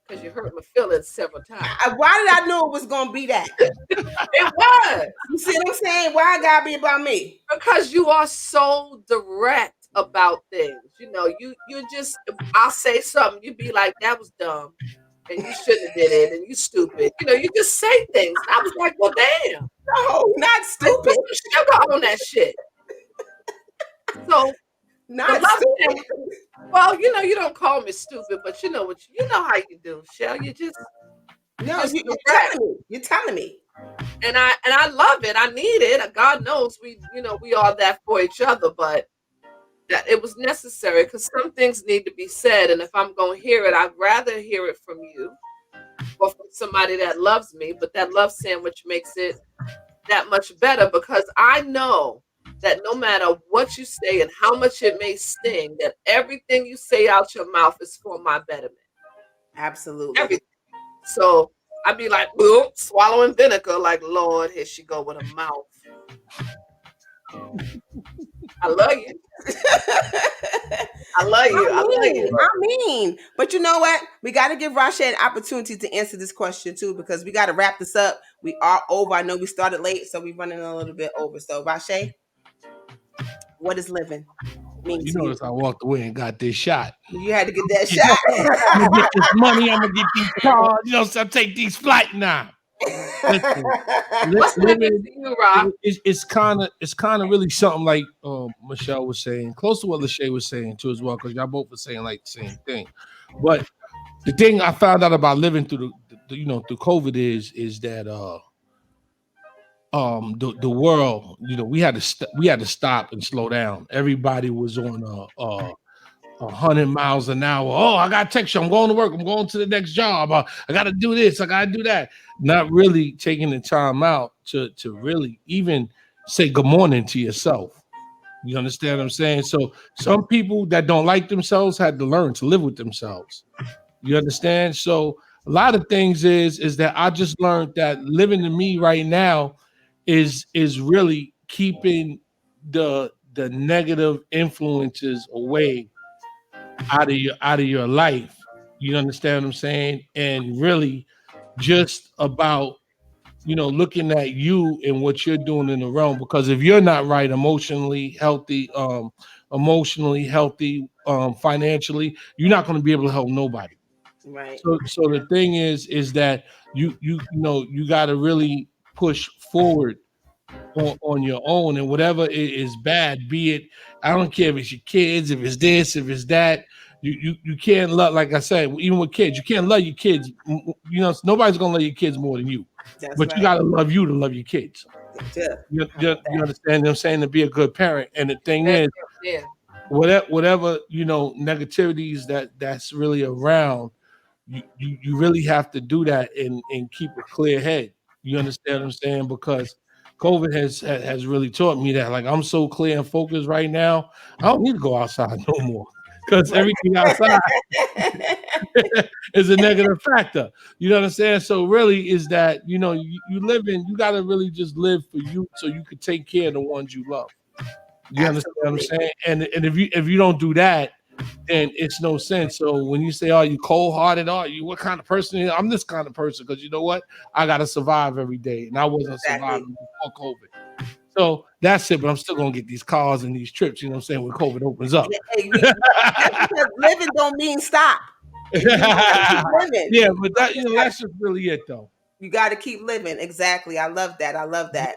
Because you hurt my feelings several times. Why did I know it was gonna be that? It was. You see what I'm saying? Why it gotta be about me? Because you are so direct about things. You know, you just, I'll say something, you be like, that was dumb, and you shouldn't have did it, and you stupid. You know, you just say things. And I was like, well, damn. No, not stupid. Put some sugar on that shit. So not stupid. Well, you know, you don't call me stupid, but you know what? You know how you do, Shell. You just you're telling me. And I love it. I need it. God knows we are that for each other, but that it was necessary because some things need to be said. And if I'm going to hear it, I'd rather hear it from you or from somebody that loves me. But that love sandwich makes it that much better because I know that no matter what you say and how much it may sting, that everything you say out your mouth is for my betterment. Absolutely. Everything. So I'd be like, boom, swallowing vinegar, like, Lord, here she go with her mouth. I love you. I love you. I love you. I mean, but you know what? We got to give Rashay an opportunity to answer this question too, because we got to wrap this up. We are over. I know we started late, so we're running a little bit over. So, Rashay, what is living? You notice I walked away and got this shot. You had to get that shot. I'm gonna get this money. I'm gonna get these cars. You know, so I take these flights now. What's living to you, Rob? It's kind of really something like Michelle was saying, close to what Lachey was saying too as well, because y'all both were saying like the same thing. But the thing I found out about living through through COVID is that the world, we had to stop and slow down. Everybody was on 100 miles an hour. Oh, I got to text you. I'm going to work. I'm going to the next job. I got to do this. I got to do that. Not really taking the time out to really even say good morning to yourself. You understand what I'm saying? So some people that don't like themselves had to learn to live with themselves. You understand? So a lot of things is that I just learned that living to me right now is really keeping the negative influences away out of your life. You understand what I'm saying? And really just about looking at you and what you're doing in the realm, because if you're not right emotionally healthy, financially, you're not going to be able to help nobody. Right. So the thing is that you got to really push forward on your own, and whatever is bad, be it, I don't care if it's your kids, if it's this, if it's that, you can't love, like I said, even with kids, you can't love your kids. Nobody's gonna love your kids more than you. That's but right. You gotta love you to love your kids. Yeah. You understand what I'm saying? To be a good parent. And the thing is, whatever negativities that's really around, you really have to do that and keep a clear head. You understand what I'm saying? Because COVID has really taught me that. Like, I'm so clear and focused right now, I don't need to go outside no more, because everything outside is a negative factor. You know what I'm saying? So really is that, you got to really just live for you so you can take care of the ones you love. You understand what I'm saying? And if you don't do that, then it's no sense. So when you say, "Are you cold-hearted? Are you what kind of person?" I'm this kind of person, because you know what? I got to survive every day, and I wasn't surviving before COVID. So that's it. But I'm still gonna get these cars and these trips. You know what I'm saying? When COVID opens up, Because living don't mean stop. Yeah, but that's just really it, though. You got to keep living. Exactly. I love that.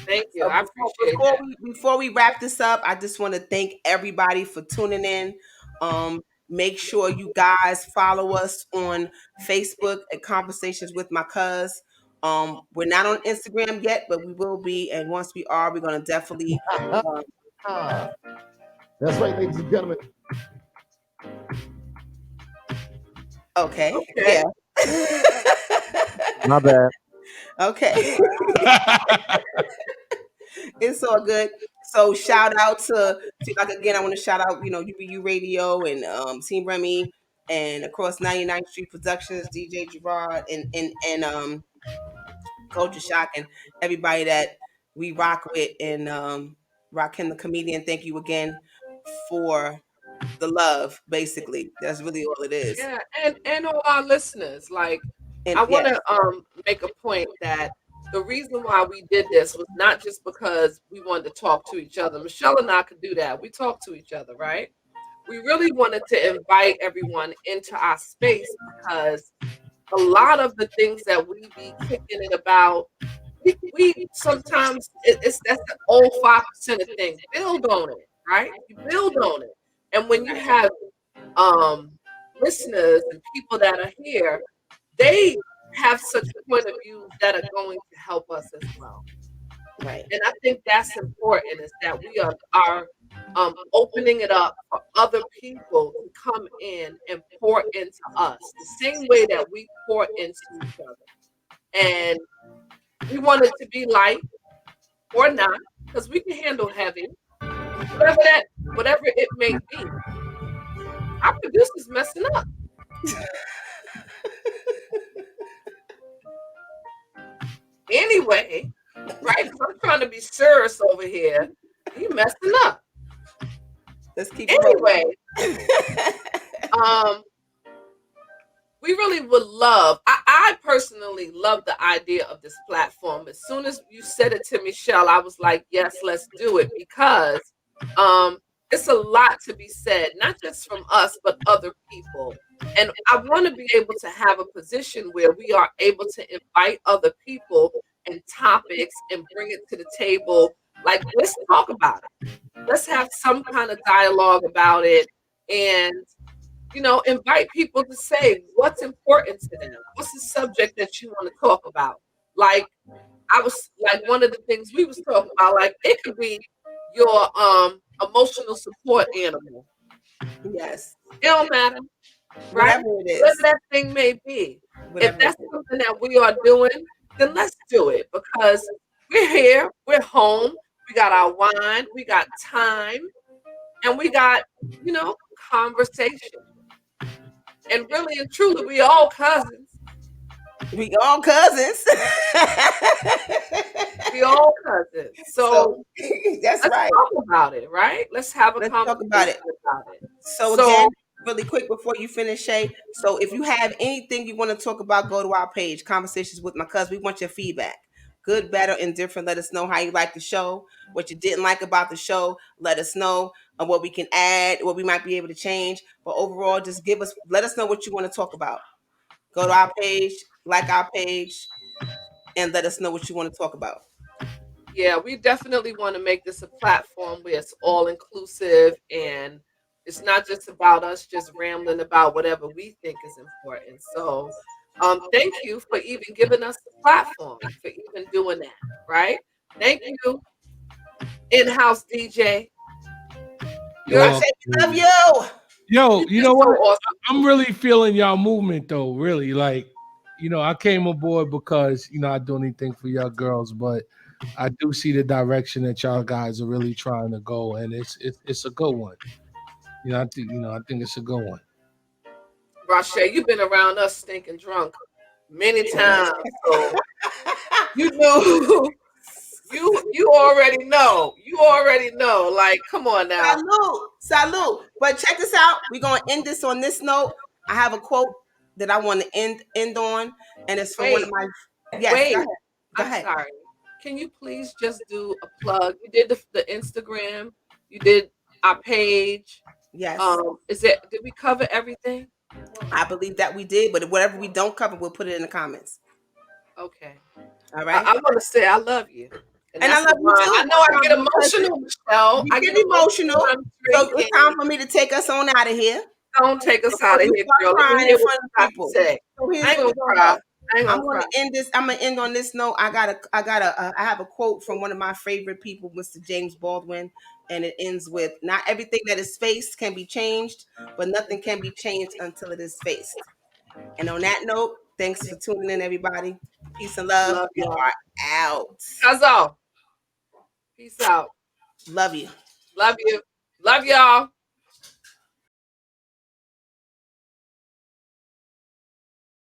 Thank you. I appreciate before we wrap this up, I just want to thank everybody for tuning in. Make sure you guys follow us on Facebook at Conversations with My Cuz. We're not on Instagram yet, but we will be. And once we are, we're going to definitely. That's right, ladies and gentlemen. Okay. Yeah. My bad. Okay. It's all good. So shout out to like, again, I want to shout out, UBU Radio and Team Remy, and across 99th Street Productions, DJ Gerard and Culture Shock, and everybody that we rock with, and Rakim the Comedian. Thank you again for the love. Basically, that's really all it is. Yeah, and all our listeners, like, I want to make a point that the reason why we did this was not just because we wanted to talk to each other. Michelle and I could do that. We talk to each other, right? We really wanted to invite everyone into our space because a lot of the things that we be kicking it about, we sometimes it's that's the old 5% of things. Build on it, right? You build on it. And when you have listeners and people that are here, they have such point of views that are going to help us as well. Right. And I think that's important is that we are opening it up for other people to come in and pour into us the same way that we pour into each other. And we want it to be light or not, because we can handle heavy, whatever it may be. Our producer's messing up. Anyway, right? 'Cause I'm trying to be serious over here. He messing up. Let's keep anyway. We really would love. I personally love the idea of this platform. As soon as you said it to Michelle, I was like, yes, let's do it, because it's a lot to be said, not just from us, but other people. And I want to be able to have a position where we are able to invite other people and topics and bring it to the table. Like, let's talk about it. Let's have some kind of dialogue about it. And, you know, invite people to say what's important to them. What's the subject that you want to talk about? Like, I was like, one of the things we was talking about, like, it could be your emotional support animal. Yes. It don't matter. Right? Whatever it is. Whatever that thing may be. Whatever if that's something that we are doing, then let's do it, because we're here, we're home, we got our wine, we got time, and we got, you know, conversation. And really and truly, we all cousins. We all cousins. We all cousins. So that's let's right. talk about it, right? Let's have a conversation talk about it. So again, really quick before you finish, Shay. So if you have anything you want to talk about, go to our page, Conversations with My Cuz. We want your feedback. Good, bad, or indifferent. Let us know how you like the show, what you didn't like about the show. Let us know what we can add, what we might be able to change. But overall, just let us know what you want to talk about. Go to our page, like our page, and let us know what you want to talk about. Yeah, we definitely want to make this a platform where it's all inclusive and it's not just about us just rambling about whatever we think is important. So thank you for even giving us the platform, for even doing that, right? Thank you, in-house DJ. I love you. Yo, you know what? Awesome. I'm really feeling y'all movement though, really. Like, you know, I came aboard because, you know, I do anything for y'all girls, but I do see the direction that y'all guys are really trying to go, and it's a good one. You know, I think it's a good one. Rashay, you've been around us stinking drunk many times, so you know, you already know. You already know. Like, come on now. Salute. But check this out. We're gonna end this on this note. I have a quote that I want to end on, and it's from one of my. Yes, wait. Go ahead. I'm sorry. Can you please just do a plug? You did the Instagram. You did our page. Yes. Did we cover everything? I believe that we did, but whatever we don't cover, we'll put it in the comments. Okay. All right. I want to say I love you. And I love you too. I know I get emotional, Michelle. I get emotional. So it's time for me to take us on out of here. Don't take us out of here, girl. Crying in front of people. I ain't gonna cry. I'm gonna end this. I'm gonna end on this note. I have a quote from one of my favorite people, Mr. James Baldwin, and it ends with, "Not everything that is faced can be changed, but nothing can be changed until it is faced." And on that note, thanks for tuning in, everybody. Peace and love. You are out. That's all. Peace out. Love you. Love you. Love y'all.